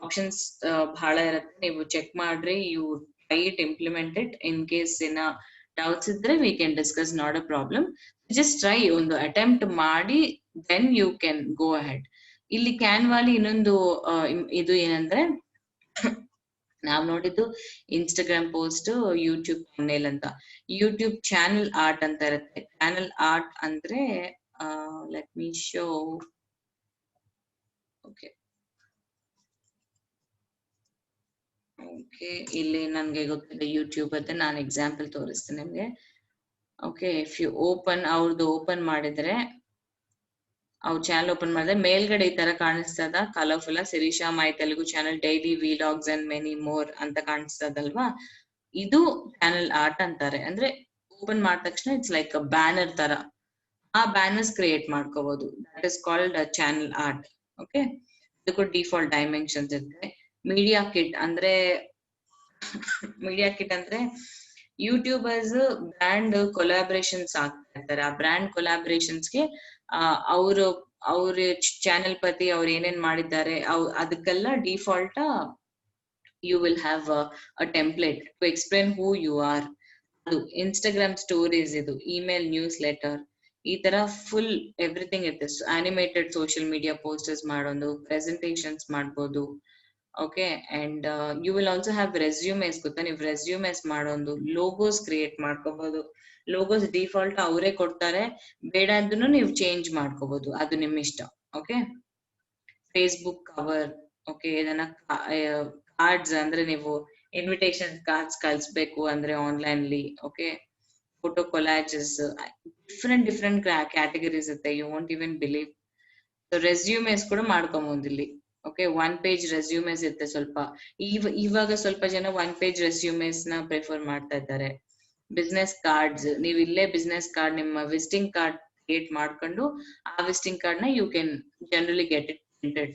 options ಬಹಳ ಇರುತ್ತೆ, ನೀವು check ಮಾಡ್ರಿ. You try it, implement it. In case ಏನ ಡೌಟ್ಸ್ ಇದ್ರೆ we can discuss, not a problem. Just try, ಒಂದು attempt ಮಾಡಿ, then you can go ahead. ಇಲ್ಲಿ ಕ್ಯಾನ್ವಾಲಿ ಇನ್ನೊಂದು ಇದು ಏನಂದ್ರೆ, ನಾವ್ ನೋಡಿದ್ದು ಇನ್ಸ್ಟಾಗ್ರಾಮ್ ಪೋಸ್ಟ್, ಯೂಟ್ಯೂಬ್ ಥಂಬ್ನೇಲ್ ಅಂತ. ಯೂಟ್ಯೂಬ್ ಚಾನೆಲ್ ಆರ್ಟ್ ಅಂತ ಇರುತ್ತೆ. ಚಾನೆಲ್ ಆರ್ಟ್ ಅಂದ್ರೆ let me show. Okay, okay, ಇಲ್ಲಿ ನನ್ಗೆ ಗೊತ್ತಿದೆ ಯೂಟ್ಯೂಬ್ ಅದೇ ನಾನು ಎಕ್ಸಾಂಪಲ್ ತೋರಿಸ್ತೀನಿ ನಿಮ್ಗೆ. ಓಕೆ, ಇಫ್ ಯು ಓಪನ್ ಮಾಡಿದ್ರೆ, ಅವ್ರ ಚಾನಲ್ ಓಪನ್ ಮಾಡಿದ್ರೆ ಮೇಲ್ಗಡೆ ಈ ತರ ಕಾಣಿಸ್ತದ colourful Shirisha my Telugu channel daily vlogs and many more ಅಂತ ಕಾಣಿಸ್ತದಲ್ವಾ. ಇದು ಚಾನಲ್ ಆರ್ಟ್ ಅಂತಾರೆ. ಅಂದ್ರೆ ಓಪನ್ ಮಾಡಿದ ತಕ್ಷಣ ಇಟ್ಸ್ ಲೈಕ್ ಅ ಬ್ಯಾನರ್ ತರ, ಆ ಬ್ಯಾನರ್ಸ್ ಕ್ರಿಯೇಟ್ ಮಾಡ್ಕೋಬಹುದು. That is called channel art. Okay, ಇದಕ್ಕೂ ಡಿಫಾಲ್ಟ್ ಡೈಮೆನ್ಷನ್ಸ್ ಇರುತ್ತೆ. ಮೀಡಿಯಾ ಕಿಟ್ ಅಂದ್ರೆ ಯೂಟ್ಯೂಬರ್ಸ್ ಬ್ರ್ಯಾಂಡ್ ಕೊಲಾಬ್ರೇಷನ್ಸ್ ಆಗ್ತಾ ಇರ್ತಾರೆ. ಆ ಬ್ರ್ಯಾಂಡ್ ಕೊಲಾಬ್ರೇಷನ್ಸ್ಗೆ ಅವರು ಅವ್ರ ಚಾನೆಲ್ ಪತಿ ಅವ್ರು ಏನೇನ್ ಮಾಡಿದ್ದಾರೆ ಅದಕ್ಕೆಲ್ಲ default you will have a template to explain who you are. ಅದು ಇನ್ಸ್ಟಾಗ್ರಾಮ್ ಸ್ಟೋರೀಸ್, ಇದು ಇಮೇಲ್ ನ್ಯೂಸ್ ಲೆಟರ್, ಈ ತರ ಫುಲ್ ಎವ್ರಿಥಿಂಗ್ ಇರುತ್ತೆ. ಅನಿಮೇಟೆಡ್ ಸೋಷಿಯಲ್ ಮೀಡಿಯಾ ಪೋಸ್ಟರ್ಸ್ ಮಾಡೋದು, ಪ್ರೆಸೆಂಟೇಷನ್ಸ್ ಮಾಡ್ಬೋದು. Okay, and you will also have resumes. ಗೊತ್ತಾ, ನೀವು ರೆಸ್ಯೂಮೇಸ್ ಮಾಡೋದು, ಲೋಗೋಸ್ ಕ್ರಿಯೇಟ್ ಮಾಡ್ಕೋಬಹುದು. ಲೋಗೋಸ್ ಡಿಫಾಲ್ಟ್ ಅವರೇ ಕೊಡ್ತಾರೆ, ಬೇಡ ಅಂದ್ರೂ ನೀವು ಚೇಂಜ್ ಮಾಡ್ಕೋಬಹುದು, ಅದು ನಿಮ್ ಇಷ್ಟ. Okay, Facebook cover. ಓಕೆ, ಇದನ್ನ ಕಾರ್ಡ್ಸ್ ಅಂದ್ರೆ ನೀವು ಇನ್ವಿಟೇಷನ್ ಕಾರ್ಡ್ಸ್ ಕಳಿಸ್ಬೇಕು ಅಂದ್ರೆ ಆನ್ಲೈನ್ಲಿ. ಓಕೆ, ಫೋಟೋ ಕೊಲಾಜಸ್, ಡಿಫ್ರೆಂಟ್ ಕ್ಯಾಟಗರೀಸ್ ಇರುತ್ತೆ, ಯು ವೋಂಟ್ ಇವನ್ ಬಿಲೀವ್. ರೆಸ್ಯೂಮೇಸ್ ಕೂಡ ಮಾಡ್ಕೊಬಹುದು ಇಲ್ಲಿ. ಓಕೆ, 1 ಪೇಜ್ ರೆಸ್ಯೂಮೇಸ್ ಇರುತ್ತೆ. ಇವಾಗ ಸ್ವಲ್ಪ ಜನ 1 ಪೇಜ್ ರೆಸ್ಯೂಮೇಸ್ ನ ಪ್ರಿಫರ್ ಮಾಡ್ತಾ ಇದ್ದಾರೆ. ಬಿಸ್ನೆಸ್ ಕಾರ್ಡ್ಸ್, ನೀವು ಇಲ್ಲೇ ಬಿಸ್ನೆಸ್ ಕಾರ್ಡ್, ನಿಮ್ಮ ವಿಸಿಟಿಂಗ್ ಕಾರ್ಡ್ ಕ್ರಿಯೇಟ್ ಮಾಡ್ಕೊಂಡು ಆ ವಿಸಿಟಿಂಗ್ ಕಾರ್ಡ್ ನ you can generally get it printed.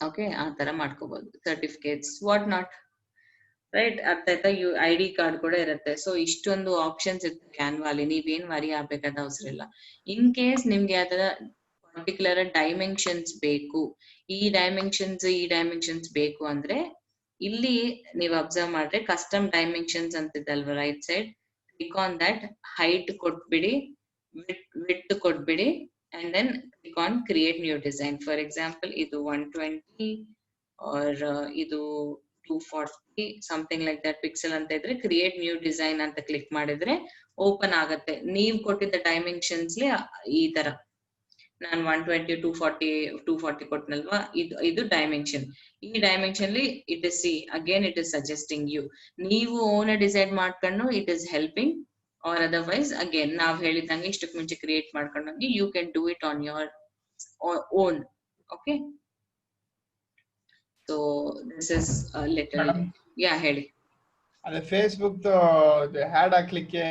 Okay, ಆ ತರ ಮಾಡ್ಕೋಬಹುದು. Certificates, what not, right? ಅರ್ಥ ಆಯ್ತಾ? ID ಕಾರ್ಡ್ ಕೂಡ ಇರುತ್ತೆ. ಸೊ ಇಷ್ಟೊಂದು ಆಪ್ಷನ್ಸ್ ಇರುತ್ತೆ ಕ್ಯಾನ್ವಾಲಿ, ನೀವೇನ್ ವರಿ ಆಗ್ಬೇಕಾದ ಅವಸರ ಇಲ್ಲ. ಇನ್ ಕೇಸ್ ನಿಮ್ಗೆ ಯಾವ್ದಾರ ಪರ್ಟಿಕ್ಯುಲರ್ ಡೈಮೆನ್ಷನ್ಸ್ ಬೇಕು, ಈ ಡೈಮೆನ್ಷನ್ಸ್ ಬೇಕು ಅಂದ್ರೆ ಇಲ್ಲಿ ನೀವು ಅಬ್ಸರ್ವ್ ಮಾಡ್ರೆ ಕಸ್ಟಮ್ ಡೈಮೆನ್ಷನ್ಸ್ ಅಂತಿದ್ದಲ್ವ right side, click on that, height ಕೊಟ್ಬಿಡಿ, ವಿಡ್ತ್ ಕೊಟ್ಬಿಡಿ, and then click on create new design. For example ಇದು 120 ಆರ್ ಇದು 240 ಸಮಥಿಂಗ್ ಲೈಕ್ ದಟ್ ಪಿಕ್ಸೆಲ್ ಅಂತ ಇದ್ರೆ, ಕ್ರಿಯೇಟ್ ನ್ಯೂ ಡಿಸೈನ್ ಅಂತ ಕ್ಲಿಕ್ ಮಾಡಿದ್ರೆ ಓಪನ್ ಆಗತ್ತೆ. ನೀವ್ ಕೊಟ್ಟಿದ್ದ ಡೈಮೆನ್ಷನ್ಸ್ ಈ ತರ, ನಾನು 120 240 ಕೊಟ್ಟನಲ್ವಾ, ಇದು ಡೈಮೆನ್ಷನ್. ಈ dimension it is again it is suggesting you, ನೀವು ಓನ್ ಡಿಸೈಡ್ ಮಾಡ್ಕೊಂಡು it is helping, or otherwise again ನಾವ್ ಹೇಳಿದಂಗೆ ಇಷ್ಟಕ್ಕೆ ಮುಂಚೆ ಕ್ರಿಯೇಟ್ ಮಾಡ್ಕೊಂಡಂಗೆ you can do it on your own. Okay, so this is little. Yeah, ಹೇಳಿ. ಅದೇ ಫೇಸ್ಬುಕ್ ಆಡ್ ಹಾಕ್ಲಿಕ್ಕೆ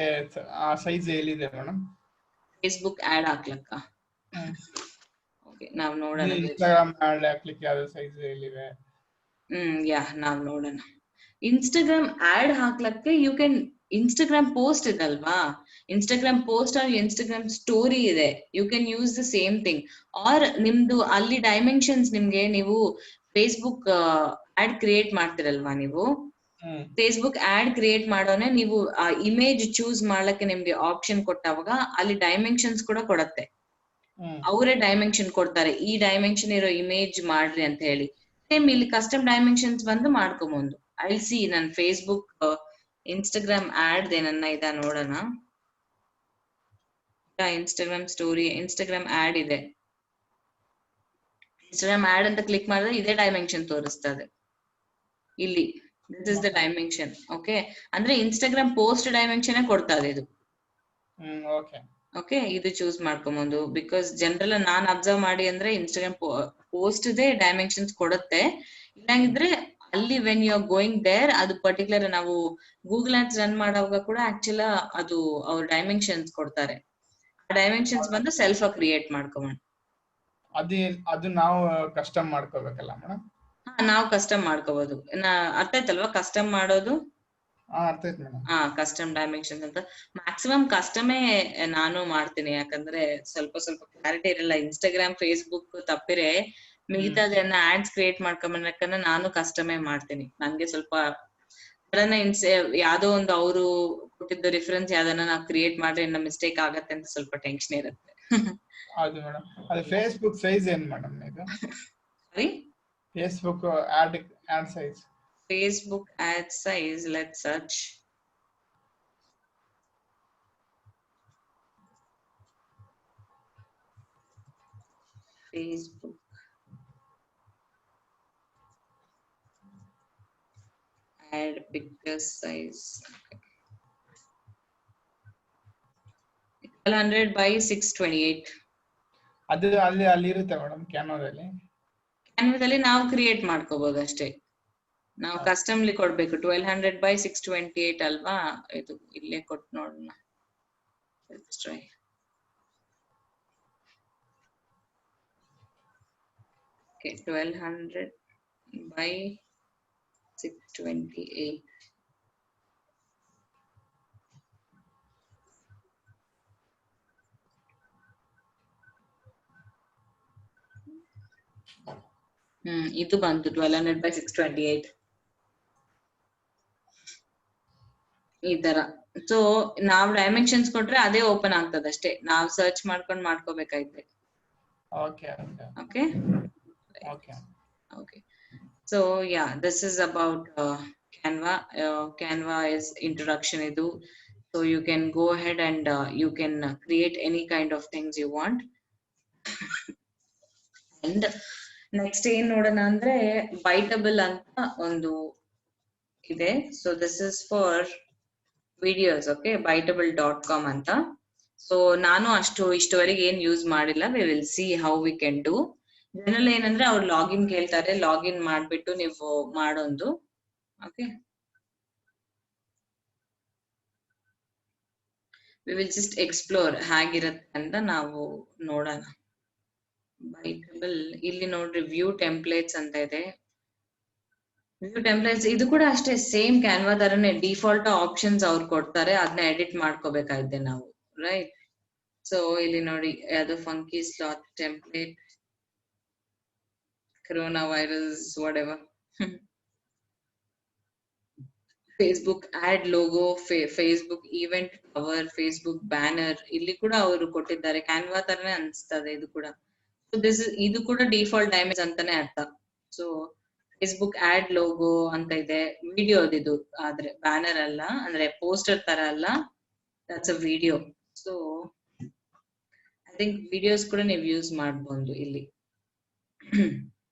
ಆ ಸೈಜ್ ಎಲ್ಲಿದೆ ಮೇಡಮ್? ಫೇಸ್ಬುಕ್ ಆಡ್ ಹಾಕ್ಲಕ್ಕ? ಓಕೆ, ನಾವ್ ನೋಡೋಣ. ಇನ್ಸ್ಟಾಗ್ರಾಮ್ ಆಡ್ ಹಾಕ್ಲಿಕ್ಕೆ ಯಾವ್ದು ಸೈಜ್ ಎಲ್ಲಿದೆ? ಯಾ, ನಾವ್ ನೋಡೋಣ. ಇನ್ಸ್ಟಾಗ್ರಾಮ್ ಆಡ್ ಹಾಕ್ಲಕ್ಕೆ ಯು ಕ್ಯಾನ್, ಇನ್ಸ್ಟಾಗ್ರಾಮ್ ಪೋಸ್ಟ್ ಇದಲ್ವಾ, Instagram post or Instagram story ಇದೆ, you can use the same thing. Or ನಿಮ್ದು ಅಲ್ಲಿ ಡೈಮೆನ್ಷನ್ಸ್ ನಿಮ್ಗೆ, ನೀವು ಫೇಸ್ಬುಕ್ ಆಡ್ ಕ್ರಿಯೇಟ್ ಮಾಡ್ತಿರಲ್ವಾ, ನೀವು ಫೇಸ್ಬುಕ್ ಆಡ್ ಕ್ರಿಯೇಟ್ ಮಾಡೋನೆ ನೀವು ಆ ಇಮೇಜ್ ಚೂಸ್ ಮಾಡ್ಲಕ್ಕೆ ನಿಮ್ಗೆ ಆಪ್ಷನ್ ಕೊಟ್ಟಾಗ ಅಲ್ಲಿ ಡೈಮೆನ್ಷನ್ಸ್ ಕೂಡ ಕೊಡತ್ತೆ. ಅವರೇ ಡೈಮೆನ್ಷನ್ ಕೊಡ್ತಾರೆ, ಈ ಡೈಮೆನ್ಷನ್ ಇರೋ ಇಮೇಜ್ ಮಾಡ್ರಿ ಅಂತ ಹೇಳಿ. ಸೇಮ್ ಇಲ್ಲಿ ಕಸ್ಟಮ್ ಡೈಮೆನ್ಷನ್ಸ್ ಬಂದು ಮಾಡ್ಕೊಬಹುದು. ಐ ಸಿ ನನ್ ಫೇಸ್ಬುಕ್ ಇನ್ಸ್ಟಾಗ್ರಾಮ್ ಆಡ್ ಏನನ್ನ ಇದ ನೋಡೋಣ. ಇನ್ಸ್ಟಾಗ್ರಾಮ್ ಸ್ಟೋರಿ, ಇನ್ಸ್ಟಾಗ್ರಾಮ್ ಆಡ್ ಇದೆ. ಇನ್ಸ್ಟಾಗ್ರಾಮ್ ಆಡ್ ಅಂತ ಕ್ಲಿಕ್ ಮಾಡಿದ್ರೆ ಇದೇ ಡೈಮೆನ್ಷನ್ ತೋರಿಸ್ತದೆ ಇಲ್ಲಿ. This is the dimension. Okay, ಅಂದ್ರೆ ಇನ್ಸ್ಟಾಗ್ರಾಮ್ ಪೋಸ್ಟ್ ಡೈಮೆನ್ಷನ್ ಕೊಡ್ತದೆ ಇದು. ಓಕೆ, ಇದು ಚೂಸ್ ಮಾಡ್ಕೊಬಹುದು. ಬಿಕಾಸ್ ಜನರಲ್ ನಾನ್ ಅಬ್ಸರ್ವ್ ಮಾಡಿ ಅಂದ್ರೆ ಇನ್ಸ್ಟಾಗ್ರಾಮ್ ಪೋಸ್ಟ್ ದೇ ಡೈಮೆನ್ಷನ್ಸ್ ಕೊಡುತ್ತೆ. ಇಲ್ಲಾಂಗಿದ್ರೆ ಅಲ್ಲಿ when you are going there, ಅದು ಪರ್ಟಿಕ್ಯುಲರ್ ನಾವು ಗೂಗಲ್ ಆಡ್ಸ್ ರನ್ ಮಾಡುವಾಗ ಕೂಡ ಆಕ್ಚುಲ್ ಅದು ಅವ್ರ ಡೈಮೆನ್ಷನ್ಸ್ ಕೊಡ್ತಾರೆ. ಆ ಡೈಮೆನ್ಷನ್ಸ್ ಬಂದು ಸೆಲ್ಫ್ ಕ್ರಿಯೇಟ್ ಮಾಡ್ಕೊಬಹುದು. ಅದು ನಾವು ಕಸ್ಟಮ್ ಮಾಡ್ಕೋಬೇಕಲ್ಲ ಮೇಡಮ್? ನಾವು ಕಸ್ಟಮ್ ಮಾಡ್ಕೋಬಹುದು. ಅರ್ಥ ಆಯ್ತಲ್ವಾ ಕಸ್ಟಮ್ ಮಾಡೋದು? ಕಸ್ಟಮ್ ಡೈಮೆನ್ಷನ್ಸ್ ಅಂತ ಮ್ಯಾಕ್ಸಿಮಮ್ ಕಸ್ಟಮೇ ನಾನು ಮಾಡ್ತೀನಿ. ಯಾಕಂದ್ರೆ ಸ್ವಲ್ಪ ಕ್ಲಾರಿಟಿ ಇರಲ್ಲ. ಇನ್ಸ್ಟಾಗ್ರಾಮ್ ಫೇಸ್ಬುಕ್ ತಪ್ಪಿರೆ ಮಿಗತಾದನ್ನ ಆಡ್ಸ್ ಕ್ರಿಯೇಟ್ ಮಾಡ್ಕೊಂಬನ್ನಕನ್ನ ನಾನು ಕಸ್ಟಮೇ ಮಾಡ್ತೀನಿ. ನನ್ಗೆ ಸ್ವಲ್ಪ ಯಾವ್ದೋ ಒಂದು ಅವರು ಕೊಟ್ಟಿದ್ದ ರಿಫರೆನ್ಸ್ ಯಾವ್ದನ್ನ ನಾವು ಕ್ರಿಯೇಟ್ ಮಾಡ್ರೆ ಇನ್ನ ಮಿಸ್ಟೇಕ್ ಆಗತ್ತೆ ಅಂತ ಸ್ವಲ್ಪ ಟೆನ್ಷನ್ ಇರುತ್ತೆ. ಹೌದು ಮೇಡಮ್. ಅದು ಫೇಸ್ಬುಕ್ ಸೈಜ್ ಏನ್ ಮೇಡಮ್ ಇದು? ಸರಿ, Facebook ad size. Facebook ad size, let's search. Facebook add picture size. Okay. 1200 by 628. ಅದು ಅಲ್ಲಿ ಇರುತ್ತೆ ಮೇಡಮ್ ಕ್ಯಾನ್ವಾದಲ್ಲಿ. ಕ್ಯಾನ್ವಾದಲ್ಲಿ ನಾವು ಕ್ರಿಯೇಟ್ ಮಾಡ್ಕೋಬಹುದು ಅಷ್ಟೇ. ನಾವು ಕಸ್ಟಮ್ಲಿ ಕೊಡ್ಬೇಕು. 1200 by 628 ಅಲ್ವಾ, ಇದು ಇಲ್ಲೇ ಕೊಟ್ಟು ನೋಡೋಣ. Let's try. Okay, 1200 by 628. ಇದು ಬಂತು 1200 by 628 ಈ ತರ. ಸೊ ನಾವ್ ಡೈಮೆನ್ಷನ್ಸ್ ಕೊಟ್ರೆ ಅದೇ ಓಪನ್ ಆಗ್ತದೆ ಅಷ್ಟೇ, ನಾವ್ ಸರ್ಚ್ ಮಾಡ್ಕೊಂಡು ಮಾಡ್ಕೋಬೇಕಾಯ್ತು. Okay okay okay okay. So yeah, this is about Canva. Canva is introduction ಇದು. So you can go ahead and you can create any kind of things you want. And next ಏನ್ ನೋಡೋಣ ಅಂದ್ರೆ ಬೈಟಬಲ್ ಅಂತ ಒಂದು ಇದೆ. So this is for videos. Okay, biteable.com ಅಂತ. So ನಾನು ಇಷ್ಟುವರೆಗೆ ಏನ್ ಯೂಸ್ ಮಾಡಿಲ್ಲ. V will C how we can do. General ಏನಂದ್ರೆ ಅವ್ರು ಲಾಗಿನ್ ಕೇಳ್ತಾರೆ, ಲಾಗಿನ್ ಮಾಡ್ಬಿಟ್ಟು ನೀವು ಮಾಡೋದು. Okay, V will just explore ಹೇಗಿರುತ್ತೆ ಅಂತ ನಾವು ನೋಡೋಣ. ಬೈಟಬಲ್ ಇಲ್ಲಿ ನೋಡ್ರಿ, ವ್ಯೂ ಟೆಂಪ್ಲೇಟ್ಸ್ ಅಂತ ಇದೆ. ವ್ಯೂ ಟೆಂಪ್ಲೇಟ್ಸ್ ಇದು ಕೂಡ ಅಷ್ಟೇ, ಸೇಮ್ ಕ್ಯಾನ್ವಾ ತರನೇ ಡಿಫಾಲ್ಟ್ ಆಪ್ಷನ್ಸ್ ಅವ್ರು ಕೊಡ್ತಾರೆ, ಅದನ್ನ ಎಡಿಟ್ ಮಾಡ್ಕೋಬೇಕಾಗಿದೆ ನಾವು, ರೈಟ್. ಸೊ ಇಲ್ಲಿ ನೋಡಿ, ಯಾವ್ದು funky sloth template, corona virus, whatever, Facebook ad logo, Facebook event cover, Facebook banner, ಇಲ್ಲಿ ಕೂಡ ಅವರು ಕೊಟ್ಟಿದ್ದಾರೆ. ಕ್ಯಾನ್ವಾ ತರನೇ ಅನ್ಸ್ತದೆ ಇದು ಕೂಡ. ಸೊ ಇದು ಕೂಡ ಡಿಫಾಲ್ಟ್ ಡೈಮೆನ್ಷನ್ ಅಂತಾನೆ ಅರ್ಥ. ಸೊ ಫೇಸ್ಬುಕ್ ಆಡ್ ಲೋಗೋ ಅಂತ ಇದೆ, ವಿಡಿಯೋದಿದು, ಆದ್ರೆ ಬ್ಯಾನರ್ ಅಲ್ಲ, ಅಂದ್ರೆ ಪೋಸ್ಟರ್ ತರ ಅಲ್ಲ, that's a video. So I think videos ಕೂಡ ನೀವು ಯೂಸ್ ಮಾಡಬಹುದು ಇಲ್ಲಿ.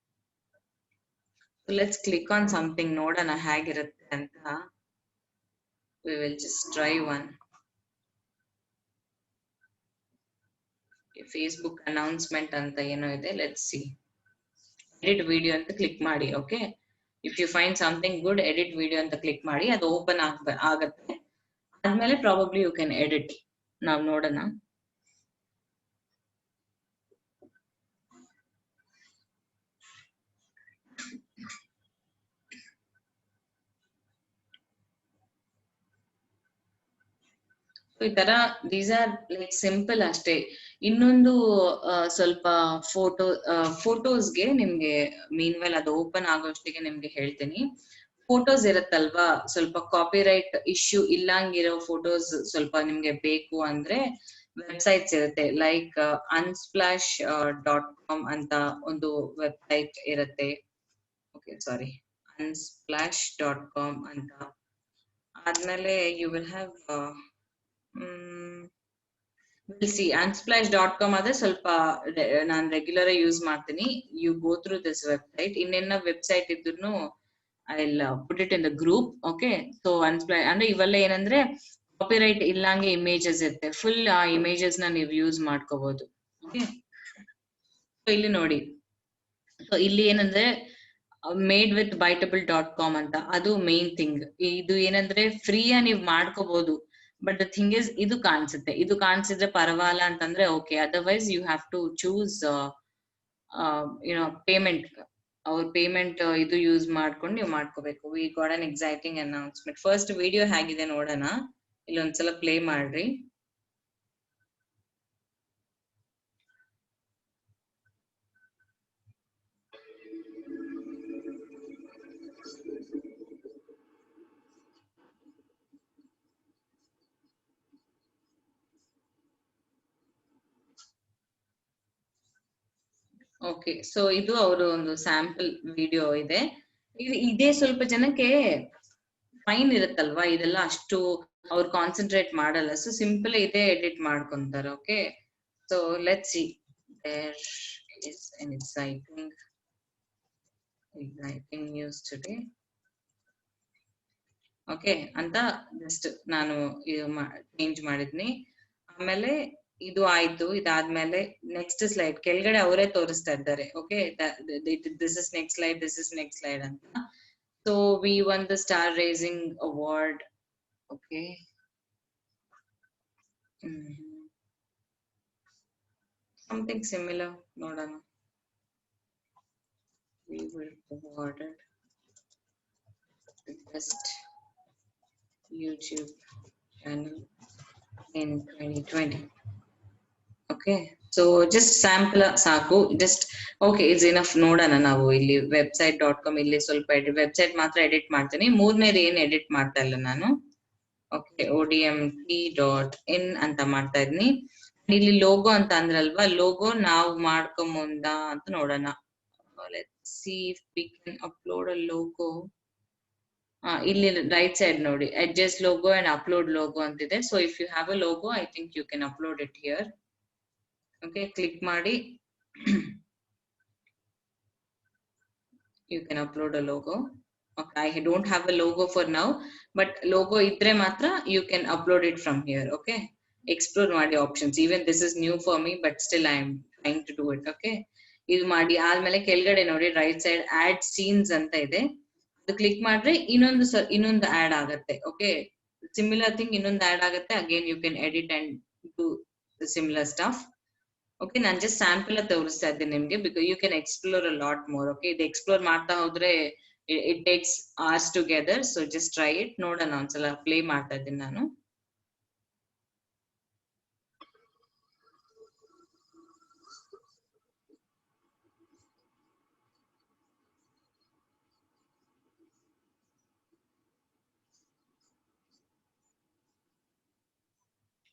ಲೆಟ್ಸ್ ಕ್ಲಿಕ್ ಆನ್ ಸಮಥಿಂಗ್, ನೋಡೋಣ ಹೇಗಿರುತ್ತೆ ಅಂತ. We will just try one. Facebook announcement ಅಂತ ಏನೋ ಇದೆ, ಲೆಟ್ಸ್ ಸಿ. ಎಡಿಟ್ ವಿಡಿಯೋ ಅಂತ ಕ್ಲಿಕ್ ಮಾಡಿ. Okay, if you find something good, edit video ಅಂತ ಕ್ಲಿಕ್ ಮಾಡಿ, ಅದು ಓಪನ್ ಆಗತ್ತೆ. ಆದ್ಮೇಲೆ ಪ್ರಾಬಬ್ಲಿ ಯು ಕ್ಯಾನ್ ಎಡಿಟ್. ನಾವ್ ನೋಡೋಣ. ಈ ತರ ದೀಸ್ ಆರ್ ಲೈಕ್ ಸಿಂಪಲ್ ಅಷ್ಟೇ. ಇನ್ನೊಂದು ಸ್ವಲ್ಪ ಫೋಟೋಸ್ಗೆ ನಿಮ್ಗೆ ಮೀನ್ ವೆಲ್ ಅದು ಓಪನ್ ಆಗೋಷ್ಟಿಗೆ ನಿಮ್ಗೆ ಹೇಳ್ತೀನಿ. ಫೋಟೋಸ್ ಇರುತ್ತಲ್ವಾ, ಸ್ವಲ್ಪ ಕಾಪಿರೈಟ್ ಇಶ್ಯೂ ಇಲ್ಲಂಗಿರೋ ಫೋಟೋಸ್ ಸ್ವಲ್ಪ ನಿಮ್ಗೆ ಬೇಕು ಅಂದ್ರೆ ವೆಬ್ಸೈಟ್ಸ್ ಇರುತ್ತೆ. ಲೈಕ್ unsplash.com ಅಂತ ಒಂದು ವೆಬ್ಸೈಟ್ ಇರುತ್ತೆ. ಓಕೆ, ಸಾರಿ, unsplash.com ಅಂತ. ಆದ್ಮೇಲೆ ಯು ವಿಲ್ ಹ್ಯಾವ್ unsplash.com ಆದ್ರೆ ಸ್ವಲ್ಪ ನಾನ್ ರೆಗ್ಯುಲರ್ ಯೂಸ್ ಮಾಡ್ತೀನಿ. You go through this website. ಇನ್ನೇನ ವೆಬ್ಸೈಟ್ ಇದ್ರು I will put it in the group. Okay, so unsplash ಅಂದ್ರೆ ಇವೆಲ್ಲ ಏನಂದ್ರೆ ಕಾಪಿರೈಟ್ ಇಲ್ಲಂಗೆ ಇಮೇಜಸ್ ಇರುತ್ತೆ, ಫುಲ್ ಆ ಇಮೇಜಸ್ ನ ನೀವು ಯೂಸ್ ಮಾಡ್ಕೋಬಹುದು. ಓಕೆ, ಸೊ ಇಲ್ಲಿ ನೋಡಿ, ಸೊ ಇಲ್ಲಿ ಏನಂದ್ರೆ ಮೇಡ್ ವಿತ್ biteable.com ಅಂತ, ಅದು ಮೇನ್ ಥಿಂಗ್. ಇದು ಏನಂದ್ರೆ ಫ್ರೀಯಾ ನೀವ್ ಮಾಡ್ಕೋಬಹುದು. ಬಟ್ ದ ಥಿಂಗ್ ಇಸ್, ಇದು ಕಾಣಿಸಿದ್ರೆ ಪರವಾಗಿಲ್ಲ ಅಂತಂದ್ರೆ okay, otherwise you have to choose payment. ಅವ್ರ ಪೇಮೆಂಟ್ ಇದು ಯೂಸ್ ಮಾಡ್ಕೊಂಡು ನೀವು ಮಾಡ್ಕೋಬೇಕು. We got an exciting announcement. First video ಹೇಗಿದೆ ನೋಡೋಣ, ಇಲ್ಲೊಂದ್ಸಲ ಪ್ಲೇ ಮಾಡ್ರಿ. ಓಕೆ, ಸೊ ಇದು ಅವರು ಒಂದು ಸ್ಯಾಂಪಲ್ ವಿಡಿಯೋ ಇದೆ. ಇದೇ ಸ್ವಲ್ಪ ಜನಕ್ಕೆ ಫೈನ್ ಇರುತ್ತಲ್ವಾ, ಇದೆಲ್ಲ ಅಷ್ಟು ಅವ್ರು ಕಾನ್ಸಂಟ್ರೇಟ್ ಮಾಡಲ್ಲ. ಸೊ ಸಿಂಪಲ್ ಇದೇ ಎಡಿಟ್ ಮಾಡ್ಕೊಂತಾರೆ. Okay, so let's see. There is an exciting news today. Okay ಅಂತ ಜಸ್ಟ್ ನಾನು ಚೇಂಜ್ ಮಾಡಿದ್ನಿ. ಆಮೇಲೆ ಇದು ಆಯ್ತು. ಇದಾದ್ಮೇಲೆ ನೆಕ್ಸ್ಟ್ ಸ್ಲೈಡ್ ಕೆಳಗಡೆ ಅವರೇ ತೋರಿಸ್ತಾ ಇದ್ದಾರೆ. Okay, this is next slide, this is next slide ಅಂತ. So we won the star raising award. Okay, something similar ನೋಡೋಣ. We were awarded the best YouTube channel in 2020. Okay, so just sample ಸಾಕು. just okay, it's enough. ನೋಡೋಣ ನಾವು ಇಲ್ಲಿ website.com ಇಲ್ಲಿ ಸ್ವಲ್ಪ website ಮಾತ್ರ edit ಮಾಡ್ತೀನಿ. ಮೂರನೇದು ಏನು ಎಡಿಟ್ ಮಾಡ್ತಾ ಇಲ್ಲ ನಾನು. ಓಕೆ, odmt.in ಅಂತ ಮಾಡ್ತಾ ಇದೀನಿ. ಇಲ್ಲಿ ಲೋಗೋ ಅಂತ ಅಂದ್ರಲ್ವಾ, ಲೋಗೋ ನಾವು ಮಾಡ್ಕೊಂಬಂದ ಅಂತ ನೋಡೋಣ. let's see if we can upload a logo. ಇಲ್ಲಿ ರೈಟ್ ಸೈಡ್ ನೋಡಿ, adjust logo and upload logo ಅಂತಿದೆ. so if you have a logo, I think you can upload it here. okay, click ಮಾಡಿ you can upload a logo. okay, I don't have a logo for now, but logo idre matra you can upload it from here. okay, explore ಮಾಡಿ options. even this is new for me, but still I am trying to do it. okay, ಇದು ಮಾಡಿ ಆದ್ಮೇಲೆ ಕೆಳಗಡೆ ನೋಡಿ right side add scenes ಅಂತ ಇದೆ. ಅದು click ಮಾಡಿದ್ರೆ ಇನ್ನೊಂದು ಆಡ್ ಆಗುತ್ತೆ. ಓಕೆ, ಸಿಮಿಲರ್ ಥಿಂಗ್ ಇನ್ನೊಂದು ಆಡ್ ಆಗುತ್ತೆ. Again you can edit and do similar stuff. Okay, ನಾನು ಜಸ್ಟ್ ಸ್ಯಾಂಪಲ್ ತೋರಿಸ್ತಾ ಇದ್ದೀನಿ ನಿಮ್ಗೆ, because you can explore a lot more. Okay, ಇದು ಎಕ್ಸ್ಪ್ಲೋರ್ ಮಾಡ್ತಾ ಹೋದ್ರೆ it takes hours together. So just try it. ನೋಡೋಣ, ಒಂದ್ಸಲ ಪ್ಲೇ ಮಾಡ್ತಾ ಇದ್ದೀನಿ ನಾನು.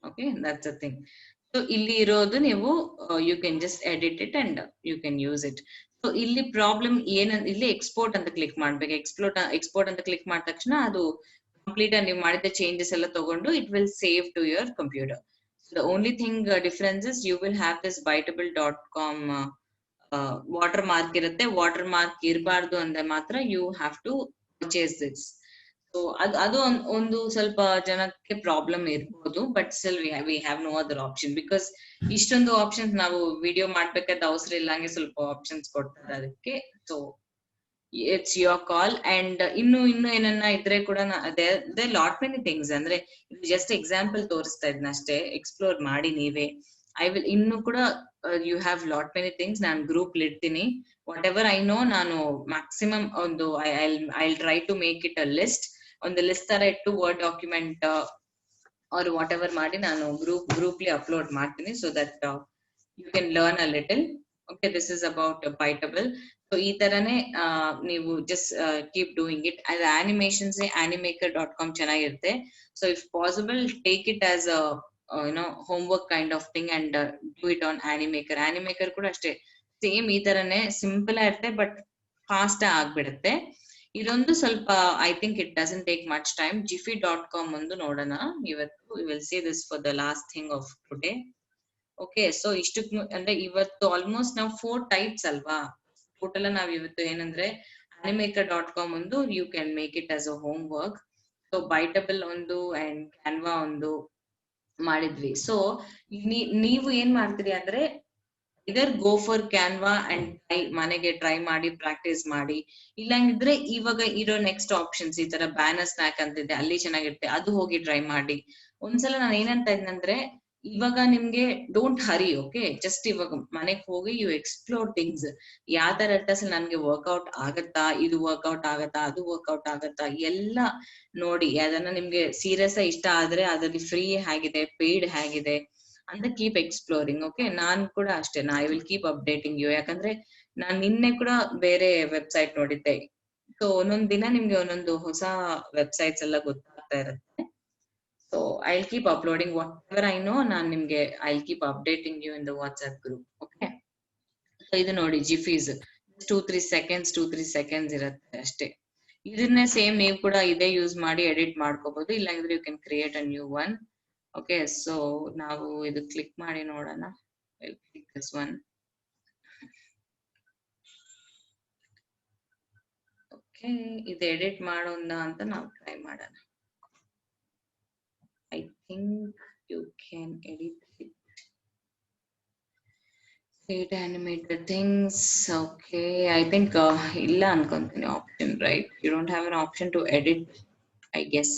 okay, that's the thing. so ಇಲ್ಲಿ ಇರೋದು ನೀವು you can just edit it and you can use it. so ಇಲ್ಲಿ ಪ್ರಾಬ್ಲಮ್ ಇಲ್ಲಿ ಎಕ್ಸ್ಪೋರ್ಟ್ ಅಂತ ಕ್ಲಿಕ್ ಮಾಡ್ಬೇಕು. ಎಕ್ಸ್ಪೋರ್ಟ್ ಅಂತ ಕ್ಲಿಕ್ ಮಾಡಿದ ತಕ್ಷಣ ಅದು ಕಂಪ್ಲೀಟ್ ನೀವು ಮಾಡಿದ ಚೇಂಜಸ್ ಎಲ್ಲ ತಗೊಂಡು it will save to your computer. so the only thing difference is you will have this biteable.com water mark ಇರುತ್ತೆ. ವಾಟರ್ ಮಾರ್ಕ್ ಇರಬಾರ್ದು ಅಂದ್ರೆ ಮಾತ್ರ you have to purchase this. So ಅದು ಒಂದು ಸ್ವಲ್ಪ ಜನಕ್ಕೆ ಪ್ರಾಬ್ಲಮ್ ಇರ್ಬೋದು, but still we have no other option. Because ಇಷ್ಟೊಂದು ಆಪ್ಷನ್ಸ್ ನಾವು ವಿಡಿಯೋ ಮಾಡ್ಬೇಕಾದ ಅವಸರ ಇಲ್ಲ, ಹಂಗೆ ಸ್ವಲ್ಪ ಆಪ್ಷನ್ಸ್ ಕೊಡ್ತಾರೆ ಅದಕ್ಕೆ. So it's your call. And ಇನ್ನು ಏನನ್ನ ಇದ್ರೆ ಕೂಡ ದೇ ಲಾಟ್ ಮೆನಿ ಥಿಂಗ್ಸ್. ಅಂದ್ರೆ ಜಸ್ಟ್ ಎಕ್ಸಾಂಪಲ್ ತೋರಿಸ್ತಾ ಇದ್ನ ಅಷ್ಟೇ, ಎಕ್ಸ್ಪ್ಲೋರ್ ಮಾಡಿ ನೀವೇ. ಐ ವಿಲ್ ಇನ್ನು ಕೂಡ you have lot many things. ನಾನು ಗ್ರೂಪ್ ಇಡ್ತೀನಿ. ವಾಟ್ ಎವರ್ ಐ ನೋ, ನಾನು ಮ್ಯಾಕ್ಸಿಮಮ್ ಒಂದು I try to make it a list. ಒಂದು ಲಿಸ್ಟ್ ತರ ಇಟ್ಟು word document or whatever ಮಾಡಿ ನಾನು ಗ್ರೂಪ್ಲಿ ಅಪ್ಲೋಡ್ ಮಾಡ್ತೀನಿ. So that you can learn a little. Okay, this is about Biteable. So ಈ ತರನೇ ನೀವು ಜಸ್ಟ್ ಕೀಪ್ ಡೂಯಿಂಗ್ ಇಟ್. ಅದು ಆನಿಮೇಷನ್ಸ್ animaker.com ಚೆನ್ನಾಗಿರುತ್ತೆ. So if possible take it as a homework kind of thing and do it on animaker. animaker ಕೂಡ ಅಷ್ಟೇ same ಈ ತರನೇ simple ಆಗಿರುತ್ತೆ, ಬಟ್ ಫಾಸ್ಟ್ ಆಗ್ಬಿಡುತ್ತೆ. ಇದೊಂದು ಸ್ವಲ್ಪ I think it doesn't take much time. jiffy.com ಒಂದು ನೋಡೋಣ ಇವತ್ತು. Will see this for the last thing of today. Okay, so ಇಷ್ಟಕ್ಕೆ ಅಂದ್ರೆ ಇವತ್ತು ಆಲ್ಮೋಸ್ಟ್ ನಾವು 4 ಟೈಪ್ಸ್ ಅಲ್ವಾ ಟೋಟಲ್. ನಾವ್ ಇವತ್ತು ಏನಂದ್ರೆ animaker.com ಒಂದು you can make it as a homework. So Biteable ಒಂದು ಅಂಡ್ ಕ್ಯಾನ್ವಾ ಒಂದು ಮಾಡಿದ್ವಿ. ಸೊ ನೀವು ಏನ್ ಮಾಡ್ತೀರಿ ಅಂದ್ರೆ ಇದರ್ ಗೋ ಫಾರ್ ಕ್ಯಾನ್ವಾ ಅಂಡ್ ಮನೆಗೆ ಟ್ರೈ ಮಾಡಿ ಪ್ರಾಕ್ಟೀಸ್ ಮಾಡಿ. ಇಲ್ಲಾಂಗಿದ್ರೆ ಇವಾಗ ಇರೋ ನೆಕ್ಸ್ಟ್ ಆಪ್ಷನ್ಸ್ ಈ ತರ ಬ್ಯಾನರ್ ಸ್ನ್ಯಾಕ್ ಅಂತಿದೆ, ಅಲ್ಲಿ ಚೆನ್ನಾಗಿರುತ್ತೆ, ಅದು ಹೋಗಿ ಟ್ರೈ ಮಾಡಿ. ಒಂದ್ಸಲ ನಾನು ಏನಂತ ಇದ್ನಂದ್ರೆ, ಇವಾಗ ನಿಮ್ಗೆ ಡೋಂಟ್ ಹರಿ. ಓಕೆ, ಜಸ್ಟ್ ಇವಾಗ ಮನೆಗ್ ಹೋಗಿ ಯು ಎಕ್ಸ್ಪ್ಲೋರ್ ಥಿಂಗ್ಸ್. ಯಾವ ತರ ಇರ್ತಸ್ ನನ್ಗೆ ವರ್ಕ್ಔಟ್ ಆಗತ್ತಾ, ಇದು ವರ್ಕ್ಔಟ್ ಆಗತ್ತಾ, ಅದು ವರ್ಕ್ಔಟ್ ಆಗತ್ತಾ ಎಲ್ಲ ನೋಡಿ. ಅದನ್ನ ನಿಮ್ಗೆ ಸೀರಿಯಸ್ ಇಷ್ಟ ಆದ್ರೆ ಅದ್ರಲ್ಲಿ ಫ್ರೀ ಹೇಗಿದೆ, ಪೇಯ್ಡ್ ಹೇಗಿದೆ ಅಂತ ಕೀಪ್ ಎಕ್ಸ್ಪ್ಲೋರಿಂಗ್. ಓಕೆ, ನಾನ್ ಕೂಡ ಅಷ್ಟೇ, I will keep updating you. ಯಾಕಂದ್ರೆ ನಾನ್ ನಿನ್ನೆ ಕೂಡ ಬೇರೆ ವೆಬ್ಸೈಟ್ ನೋಡಿದ್ದೆ. ಸೊ ಒಂದೊಂದ್ ದಿನ ನಿಮ್ಗೆ ಒಂದೊಂದು ಹೊಸ ವೆಬ್ಸೈಟ್ಸ್ ಎಲ್ಲ ಗೊತ್ತಾಗ್ತಾ ಇರುತ್ತೆ. So I will keep uploading whatever I know. ನಾನ್ ನಿಮ್ಗೆ I will keep updating you in the WhatsApp group. Okay, so ಇದು ನೋಡಿ ಜಿಫೀಸ್ 2-3 ಸೆಕೆಂಡ್ಸ್ ಇರುತ್ತೆ ಅಷ್ಟೇ. ಇದನ್ನೇ ಸೇಮ್ ನೀವು ಕೂಡ ಇದೇ ಯೂಸ್ ಮಾಡಿ ಎಡಿಟ್ ಮಾಡ್ಕೋಬಹುದು. ಇಲ್ಲಾಂದ್ರೆ you can create a new one. Okay, so ನಾವು ಇದು ಕ್ಲಿಕ್ ಮಾಡಿ ನೋಡೋಣ. This one. ಓಕೆ, ಇದು ಎಡಿಟ್ ಮಾಡೋಣ ಅಂತ ನಾವು ಟ್ರೈ ಮಾಡೋಣ. I think you can edit it. Create animated things. Okay, I think illa ankontini option, right? You don't have an option to edit, I guess.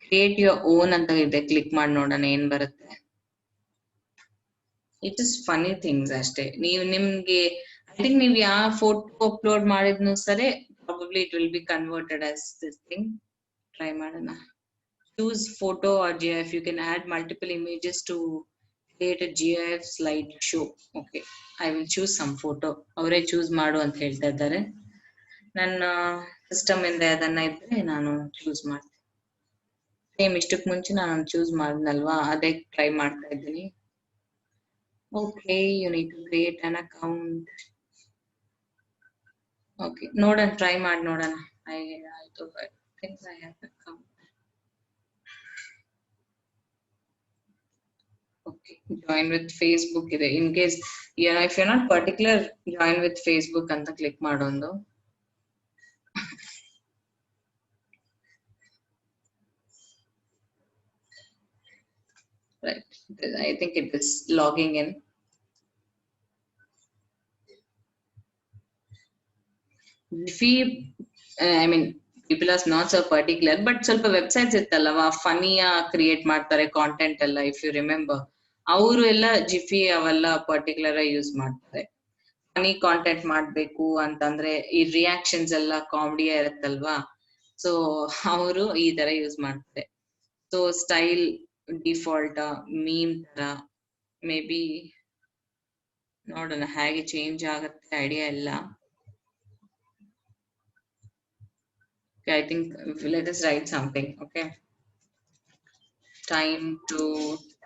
Create your own ಅಂತ ಇದೆ, click ಮಾಡಿ ನೋಡೋಣ ಏನ್ ಬರುತ್ತೆ. ಇಟ್ ಇಸ್ ಫನಿ ಥಿಂಗ್ಸ್ ಅಷ್ಟೇ. ನಿಮ್ಗೆ I think ನೀವು ಯಾವ ಫೋಟೋ ಅಪ್ಲೋಡ್ ಮಾಡಿದ್ನು ಸರಿ, probably it will be converted as this thing. Try ಮಾಡೋಣ. Choose photo or GIF. You can add multiple images to create a GIF slide show. Okay, I will choose some photo. ಅವರೇ choose ಮಾಡು ಅಂತ ಹೇಳ್ತಾ ಇದ್ದಾರೆ. ನನ್ನ system ಇಂದ ಅದನ್ನ ಇದ್ರೆ ನಾನು ಚೂಸ್ ಮಾಡ್ತೀನಿ. ಸೇಮ್ ಇಷ್ಟಕ್ಕೆ ಮುಂಚೆ ನಾನು ಚೂಸ್ ಮಾಡಿದ್ನಲ್ವಾ, ಅದೇ ಟ್ರೈ ಮಾಡ್ತಾ ಇದ್ದೀನಿ. Okay, you need to create an account. Okay, ನೋಡೋಣ, ಟ್ರೈ ಮಾಡಿ ನೋಡೋಣ. I think I have account. Okay, join with Facebook ಇದೆ. In case, yeah, if you're not particular, join with Facebook ಅಂತ click ಮಾಡೋದು. Right, I think it is logging in. Jiffy, I mean, people are not so particular, but ಸ್ವಲ್ಪ websites ಇತ್ತಲ್ಲವಾ, ಫನಿಯ create ಮಾಡ್ತಾರೆ content ಎಲ್ಲ. If you remember, ಅವರು ಎಲ್ಲ ಜಿಫಿ ಅವೆಲ್ಲ particular ಆಗಿ use ಮಾಡ್ತಾರೆ. ಫನಿ ಕಾಂಟೆಂಟ್ ಮಾಡ್ಬೇಕು ಅಂತಂದ್ರೆ ಈ ರಿಯಾಕ್ಷನ್ಸ್ ಎಲ್ಲ ಕಾಮಿಡಿ ಇರುತ್ತಲ್ವಾ, ಸೊ ಅವರು ಈ ತರ ಯೂಸ್ ಮಾಡ್ತಾರೆ. ಸೊ ಸ್ಟೈಲ್ ಡಿಫಾಲ್ಟ್ ಮೀಮ್ ತರ, ಮೇ ಬಿ ನೋಡೋಣ ಹೇಗೆ ಚೇಂಜ್ ಆಗುತ್ತೆ, ಐಡಿಯಾ ಇಲ್ಲ. Okay, I think let us write something. Okay, time to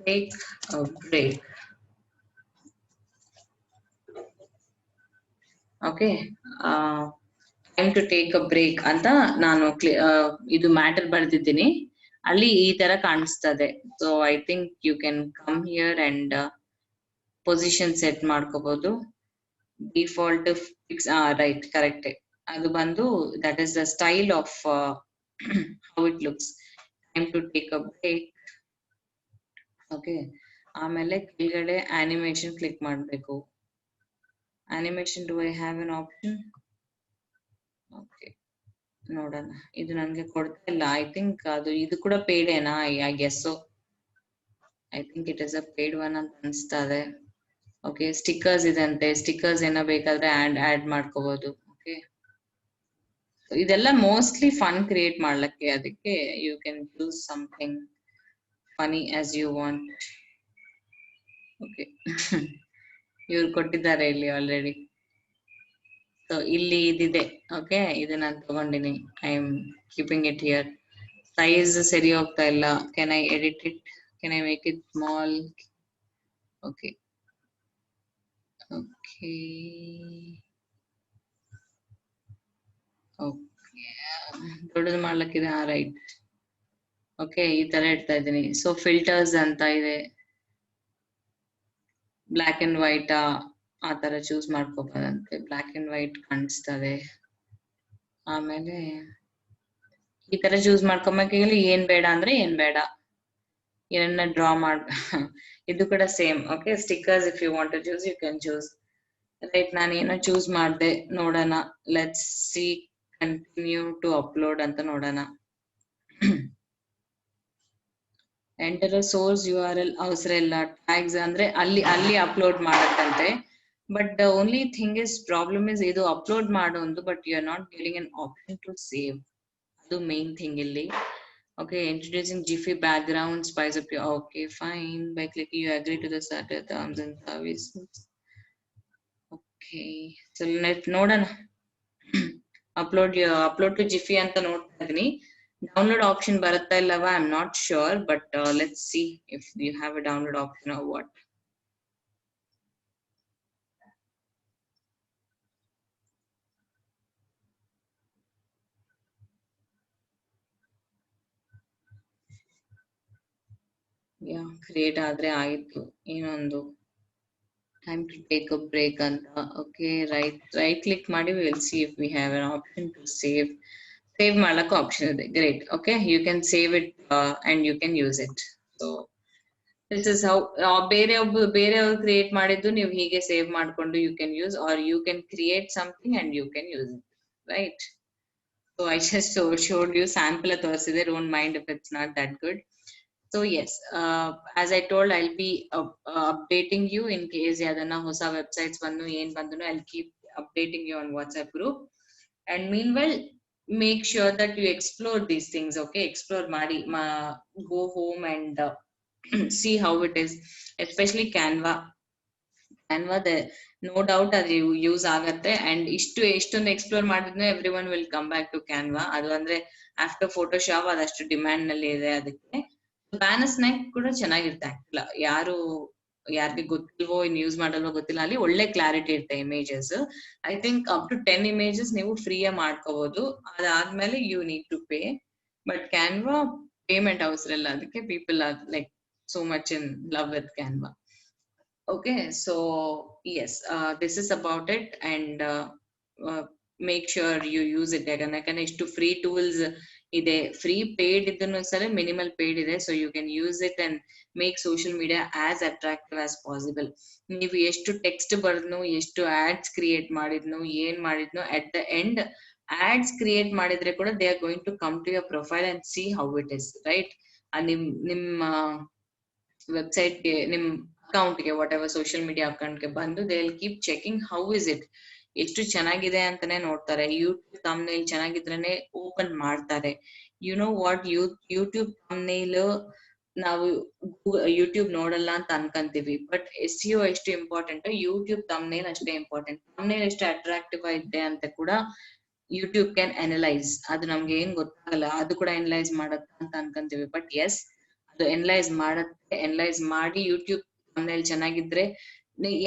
take a break. Okay, time to take a break ಅಂತ ನಾನು ಇದು ಮ್ಯಾಟರ್ ಬರ್ದಿದ್ದೀನಿ. ಅಲ್ಲಿ ಈ ತರ ಕಾಣಿಸ್ತದೆ. So I think you can come here and position set ಮಾಡ್ಕೋಬಹುದು. Default fix, right, correct. ಅದು ಬಂದು that is the style of how it looks. Time to take a break. Okay, ಆಮೇಲೆ ಕೆಳಗಡೆ ಆನಿಮೇಷನ್ ಕ್ಲಿಕ್ ಮಾಡಬೇಕು. Animation, do I have an option? Okay, ನೋಡೋಣ. ಇದು ನನಗೆ ಕೊಡ್ತಾ ಇಲ್ಲ. ಐ ಥಿಂಕ್ ಇದು ಕೂಡ ಪೇಡ್ ಏನಾ? I guess so. I think it is a paid one ಅಂತ ಅನಿಸ್ತಾ ಇದೆ. ಓಕೆ, ಸ್ಟಿಕ್ಕರ್ಸ್ ಇದೆ ಅಂತೆ. ಸ್ಟಿಕ್ಕರ್ಸ್ ಏನೋ ಬೇಕಾದ್ರೆ ಆಡ್ ಮಾಡ್ಕೋಬಹುದು. ಓಕೆ, ಇದೆಲ್ಲ ಮೋಸ್ಟ್ಲಿ ಫನ್ ಕ್ರಿಯೇಟ್ ಮಾಡ್ಲಿಕ್ಕೆ, ಅದಕ್ಕೆ you can use something funny as you want. Okay, ಇವ್ರು ಕೊಟ್ಟಿದ್ದಾರೆ ಇಲ್ಲಿ ಆಲ್ರೆಡಿ. ಸೊ ಇಲ್ಲಿ ಇದಿದೆ. ಓಕೆ, ಇದು ನಾನು ತಗೊಂಡಿನಿ. I am keeping it here. Size ಸರಿ ಹೋಗ್ತಾ ಇಲ್ಲ. Can I edit it? Can I make it small? Okay, okay, okay, ದೊಡ್ಡದು ಮಾಡ್ಲಿಕ್ಕಿದೆ. ರೈಟ್. ಓಕೆ, ಈ ತರ ಇಡ್ತಾ ಇದ್ದೀನಿ. ಸೊ ಫಿಲ್ಟರ್ಸ್ ಅಂತ ಇದೆ, ಬ್ಲಾಕ್ ಅಂಡ್ ವೈಟ್ ಆ ತರ ಚೂಸ್ ಮಾಡ್ಕೋಬೋದಂತೆ. ಬ್ಲಾಕ್ ಅಂಡ್ ವೈಟ್ ಕಾಣಿಸ್ತದೆ. ಆಮೇಲೆ ಈ ತರ ಚೂಸ್ ಮಾಡ್ಕೊಬೇಕಿಲ್ಲ. ಏನ್ ಬೇಡ ಅಂದ್ರೆ ಏನ್ ಬೇಡ, ಏನನ್ನ ಡ್ರಾ ಮಾಡ್ ಇದು ಕೂಡ same. Okay, stickers if you want to choose, you can choose. Right, ನಾನು ಏನೋ ಚೂಸ್ ಮಾಡಿದೆ. ನೋಡೋಣ, let's see. Continue to upload ಅಂತ ನೋಡೋಣ. ಎಂಟರ್ ಸೋರ್ಸ್ URL ಅವಸರ ಇಲ್ಲ. ಟ್ಯಾಗ್ಸ್ ಅಂದ್ರೆ ಅಲ್ಲಿ ಅಪ್ಲೋಡ್ ಮಾಡತ್ತಂತೆ. But the only thing is, problem is, ಇದು ಅಪ್ಲೋಡ್ ಮಾಡೋದು, but you are not getting an option to save. ಅದು ಮೇನ್ ಥಿಂಗ್ ಇಲ್ಲಿ. Okay, introducing Jiffy background, spice up your, okay, fine. By clicking, you agree to the certain terms and services. Okay, so let's ನೋಡೋಣ. upload to Jiffy ಅಂತ ನೋಡ್ತಾ ಇದೀನಿ. Download option ಬರುತ್ತಾ ಇಲ್ಲವಾ? I am not sure, but let's see if you have a download option or what. Yeah, create ಆದ್ರೆ ಆಯ್ತು. ಇನ್ನೊಂದು Time to take a break anta. Okay, right click ಮಾಡಿ, we will see if we have an option to save ಮಾಡಕ್ಕೆ option ಇದೆ. Great. Okay, you can save it and you can use it. So this is how ಬೇರೆಯವ್ರು create ಮಾಡಿದ್ದು ನೀವು ಹೀಗೆ save ಮಾಡ್ಕೊಂಡು you can use, or you can create something and you can use it, right? So I just showed you sample ತೋರಿಸಿದೆ. Don't mind if it's not that good. So yes, as I told, I'll be updating you in case yadana hosa websites bandu ಏನ್ ಬಂದನು. I'll keep updating you on WhatsApp group. And meanwhile, make sure that you explore these things. Okay, explore ಮಾಡಿ, go home and see how it is, especially Canva. The no doubt ಅದು use ಆಗತ್ತೆ. And ಎಷ್ಟೊಂದು explore ಮಾಡಿದ್ನು everyone will come back to Canva. ಅದು ಅಂದ್ರೆ after Photoshop ಅದಷ್ಟು demand ನಲ್ಲಿ ಇದೆ. ಅದಕ್ಕೆ ಬ್ಯಾನಸ್ನ್ಯಾಕ್ ಕೂಡ ಚೆನ್ನಾಗಿರುತ್ತೆ. ಯಾರಿಗೆ ಗೊತ್ತಿಲ್ವೋ, ಇನ್ ಯೂಸ್ ಮಾಡಲ್ವೋ ಗೊತ್ತಿಲ್ಲ, ಅಲ್ಲಿ ಒಳ್ಳೆ ಕ್ಲಾರಿಟಿ ಇರುತ್ತೆ images. I think up to 10 images ನೀವು ಫ್ರೀ ಮಾಡ್ಕೋಬಹುದು. ಅದಾದ್ಮೇಲೆ you need to pay. But Canva payment ಅವಸರ ಇಲ್ಲ. ಅದಕ್ಕೆ people are like so much in love with Canva. Okay, so yes, this is about it, and make sure you use it. ಯಾಕಂದ್ರೆ ಇಷ್ಟು free tools ಇದೆ. Free paid ಇದನ್ನು ಸಲ minimal paid ಇದೆ. So you can use it and make social media as attractive as possible. ನೀವು ಎಷ್ಟು text ಬರ್ದ್ನು, ಎಷ್ಟು ಆಡ್ಸ್ ಕ್ರಿಯೇಟ್ ಮಾಡಿದ್ನು, ಏನ್ ಮಾಡಿದ್ನು, at the end ads create ಮಾಡಿದ್ರೆ ಕೂಡ they are going to come to your profile and see how it is, right? ನಿಮ್ಮ ವೆಬ್ಸೈಟ್ಗೆ, ನಿಮ್ ಅಕೌಂಟ್ಗೆ, ವಾಟ್ ಎವರ್ ಸೋಷಿಯಲ್ ಮೀಡಿಯಾ ಅಕೌಂಟ್ಗೆ ಬಂದು they will keep checking how is it, ಎಷ್ಟು ಚೆನ್ನಾಗಿದೆ ಅಂತಾನೆ ನೋಡ್ತಾರೆ. ಯೂಟ್ಯೂಬ್ ಥಂಬ್ನೇಲ್ ಚೆನ್ನಾಗಿದ್ರೇನೆ ಓಪನ್ ಮಾಡ್ತಾರೆ. You know what, YouTube thumbnail ನಾವು ಯೂಟ್ಯೂಬ್ ನೋಡಲ್ಲ ಅಂತ ಅನ್ಕಂತೀವಿ, ಬಟ್ SEO ಎಷ್ಟು ಇಂಪಾರ್ಟೆಂಟ್, ಯೂಟ್ಯೂಬ್ ಥಂಬ್ನೇಲ್ ಅಷ್ಟೇ ಇಂಪಾರ್ಟೆಂಟ್. ಥಂಬ್ನೇಲ್ ಎಷ್ಟು ಅಟ್ರಾಕ್ಟಿವ್ ಆಗಿದೆ ಅಂತ ಕೂಡ ಯೂಟ್ಯೂಬ್ ಕ್ಯಾನ್ ಅನಲೈಸ್. ಅದು ನಮ್ಗೆ ಏನ್ ಗೊತ್ತಾಗಲ್ಲ, ಅದು ಕೂಡ ಅನಲೈಸ್ ಮಾಡತ್ತ ಅಂತ ಅನ್ಕಂತೀವಿ. ಬಟ್ ಎಸ್, ಅದು ಅನಲೈಸ್ ಮಾಡತ್ತೆ. ಅನಲೈಸ್ ಮಾಡಿ ಯೂಟ್ಯೂಬ್ ಥಂಬ್ನೇಲ್ ಚೆನ್ನಾಗಿದ್ರೆ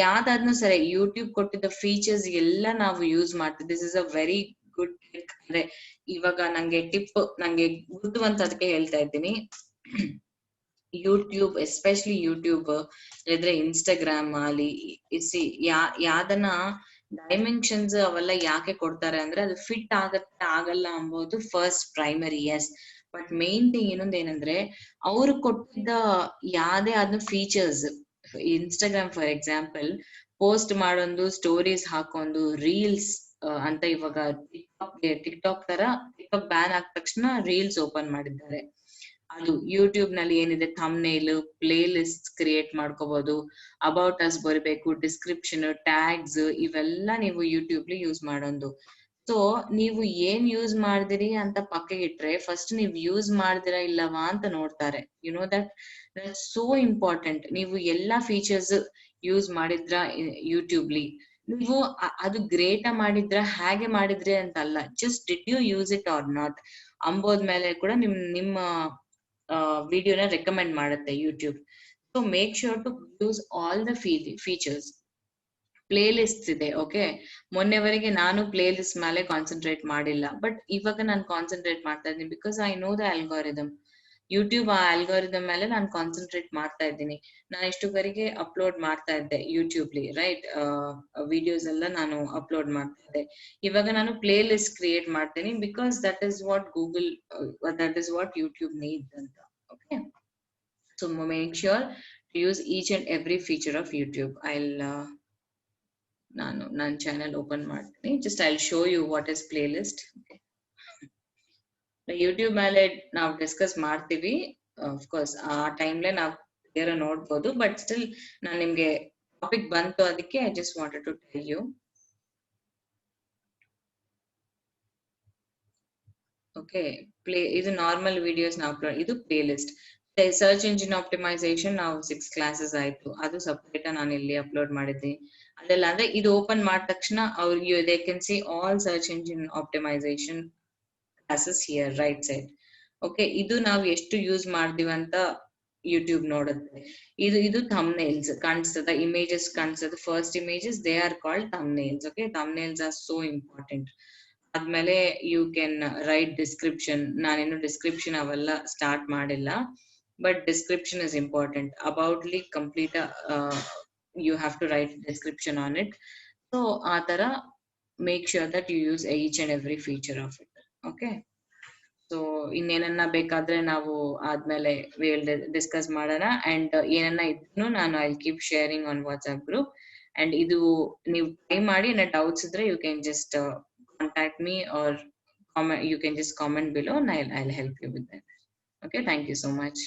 ಯಾವ್ದಾದ್ನು ಸರಿ, ಯೂಟ್ಯೂಬ್ ಕೊಟ್ಟಿದ್ದ ಫೀಚರ್ಸ್ ಎಲ್ಲ ನಾವು ಯೂಸ್ ಮಾಡ್ತೀವಿ. This is a very good trick. ಅಂದ್ರೆ ಇವಾಗ ನಂಗೆ ಗುರುತುವಂತದಕ್ಕೆ ಹೇಳ್ತಾ ಇದ್ದೀನಿ. ಯೂಟ್ಯೂಬ್, ಎಸ್ಪೆಷಲಿ ಯೂಟ್ಯೂಬ್ ಇದ್ರೆ ಇನ್ಸ್ಟಾಗ್ರಾಮ್ ಅಲ್ಲಿ ಯಾವ್ದನ್ನ ಡೈಮೆನ್ಷನ್ಸ್ ಅವೆಲ್ಲ ಯಾಕೆ ಕೊಡ್ತಾರೆ ಅಂದ್ರೆ ಅದು ಫಿಟ್ ಆಗತ್ತೆ ಆಗಲ್ಲ ಅಂಬೋದು first primary. Yes, but main thing ಇನ್ನೊಂದ್ ಏನಂದ್ರೆ ಅವ್ರು ಕೊಟ್ಟಿದ್ದ ಯಾವ್ದೇ ಆದ್ರೂ features, Instagram for example post ಮಾಡೋದು, ಸ್ಟೋರೀಸ್ ಹಾಕೊಂಡು, ರೀಲ್ಸ್ ಅಂತ ಇವಾಗ ಟಿಕ್ಟಾಕ್ ತರ ಟಿಕ್ಟಾಕ್ ಬ್ಯಾನ್ ಆದ ತಕ್ಷಣ ರೀಲ್ಸ್ ಓಪನ್ ಮಾಡಿದ್ದಾರೆ. ಅದು ಯೂಟ್ಯೂಬ್ ನಲ್ಲಿ ಏನಿದೆ, ಥಂಬ್ನೇಲ್, ಪ್ಲೇ ಲಿಸ್ಟ್ ಕ್ರಿಯೇಟ್ ಮಾಡ್ಕೋಬಹುದು, ಅಬೌಟ್ ಅಸ್ ಬರಬೇಕು, ಡಿಸ್ಕ್ರಿಪ್ಷನ್, ಟ್ಯಾಗ್ಸ್, ಇವೆಲ್ಲ ನೀವು ಯೂಟ್ಯೂಬ್ ಯೂಸ್ ಮಾಡೋದು. ಸೊ ನೀವು ಏನ್ ಯೂಸ್ ಮಾಡ್ದಿರಿ ಅಂತ ಪಕ್ಕಕ್ಕೆ ಇಟ್ರೆ ಫಸ್ಟ್ ನೀವು ಯೂಸ್ ಮಾಡ್ದಿರಾ ಇಲ್ಲವಾ ಅಂತ ನೋಡ್ತಾರೆ. You know that so important. ನೀವು ಎಲ್ಲಾ ಫೀಚರ್ಸ್ ಯೂಸ್ ಮಾಡಿದ್ರ ಯೂಟ್ಯೂಬ್ಲಿ, ನೀವು ಅದು ಗ್ರೇಟ್ ಮಾಡಿದ್ರ, ಹೇಗೆ ಮಾಡಿದ್ರಿ ಅಂತ ಅಲ್ಲ, just did you use it or not ಅಂಬೋದ್ಮೇಲೆ ಕೂಡ ನಿಮ್ಮ ವಿಡಿಯೋನ ರೆಕಮೆಂಡ್ ಮಾಡುತ್ತೆ YouTube. So make sure to use all the features. Playlist ಇದೆ. ಓಕೆ, ಮೊನ್ನೆವರೆಗೆ ನಾನು ಪ್ಲೇ ಲಿಸ್ಟ್ ಮೇಲೆ ಕಾನ್ಸಂಟ್ರೇಟ್ ಮಾಡಿಲ್ಲ, ಬಟ್ ಇವಾಗ ನಾನು ಕಾನ್ಸಂಟ್ರೇಟ್ ಮಾಡ್ತಾ ಇದ್ದೀನಿ because I know the algorithm. YouTube ಆ ಅಲ್ಗಾರಿದಮ್ ಮೇಲೆ ನಾನು ಕಾನ್ಸಂಟ್ರೇಟ್ ಮಾಡ್ತಾ ಇದ್ದೀನಿ. ನಾನು ಇಷ್ಟುವರೆಗೆ ಅಪ್ಲೋಡ್ ಮಾಡ್ತಾ ಇದ್ದೆ ಯೂಟ್ಯೂಬ್ಲಿ, ರೈಟ್? ವಿಡಿಯೋಸ್ ಎಲ್ಲ ನಾನು ಅಪ್ಲೋಡ್ ಮಾಡ್ತಾ ಇದ್ದೆ. ಇವಾಗ ನಾನು ಪ್ಲೇ ಲಿಸ್ಟ್ ಕ್ರಿಯೇಟ್ ಮಾಡ್ತೀನಿ because that is what Google, that is what YouTube needs ಅಂತ. Okay, so make sure to use each and every feature of YouTube. ನಾನು ನನ್ನ ಚಾನೆಲ್ ಓಪನ್ ಮಾಡ್ತೀನಿ. Just I show you what is playlist. YouTube ಮೇಲೆ ನಾವು discuss ಮಾಡ್ತೀವಿ, of course ಆ ಟೈಮ್ಲೆ ನಾವು clear ನೋಡ್ಬೋದು, ಬಟ್ ಸ್ಟಿಲ್ ನಾನು ನಿಮ್ಗೆ ಟಾಪಿಕ್ ಬಂತು, ಅದಕ್ಕೆ I just wanted to tell you. Okay, ಇದು ನಾರ್ಮಲ್ ವಿಡಿಯೋಸ್ ನಾವು, ಇದು playlist. Search engine optimisation ನಾವು 6 ಕ್ಲಾಸಸ್ ಆಯ್ತು, ಅದು ಸಪ್ರೇಟ್ ನಾನು ಇಲ್ಲಿ ಅಪ್ಲೋಡ್ ಮಾಡಿದ್ದೀನಿ. ಅದೆಲ್ಲ ಅಂದ್ರೆ ಇದು ಓಪನ್ ಮಾಡಿದ ತಕ್ಷಣ ಅವ್ರಿಗೆ they can see all search engine optimisation classes here right side. Okay, ಇದು ನಾವು ಎಷ್ಟು ಯೂಸ್ ಮಾಡ್ತೀವಿ ಅಂತ ಯೂಟ್ಯೂಬ್ ನೋಡುತ್ತೆ. ಇದು ಥಂಬ್ನೇಲ್ಸ್ ಕಾಣಿಸ್ತದ, ಇಮೇಜಸ್ ಕಾಣಿಸ್ತದ. First images they are called thumbnails. Okay, thumbnails are so important. ಆದ್ಮೇಲೆ ಯು ಕ್ಯಾನ್ ರೈಟ್ ಡಿಸ್ಕ್ರಿಪ್ಷನ್. ನಾನೇನು ಡಿಸ್ಕ್ರಿಪ್ಷನ್ ಅವೆಲ್ಲ ಸ್ಟಾರ್ಟ್ ಮಾಡಿಲ್ಲ, ಬಟ್ ಡಿಸ್ಕ್ರಿಪ್ಷನ್ ಇಸ್ ಇಂಪಾರ್ಟೆಂಟ್. ಅಬೌಟ್ಲಿ complete you have to write description on it. So ಆ ತರ make sure that you use each and every feature of it. Okay. So ಇನ್ನೇನನ್ನ ಬೇಕಾದ್ರೆ ನಾವು ಆದ್ಮೇಲೆ ಡಿಸ್ಕಸ್ ಮಾಡೋಣ. ಅಂಡ್ ಏನನ್ನ ಇದ್ರು ನಾನು I keep sharing on WhatsApp group. And ಇದು ನೀವು ಟ್ರೈ ಮಾಡಿ, ಏನಾದ್ರು ಡೌಟ್ಸ್ ಇದ್ರೆ you can just contact me or you can just comment below and I'll help you with that. Okay, thank you so much.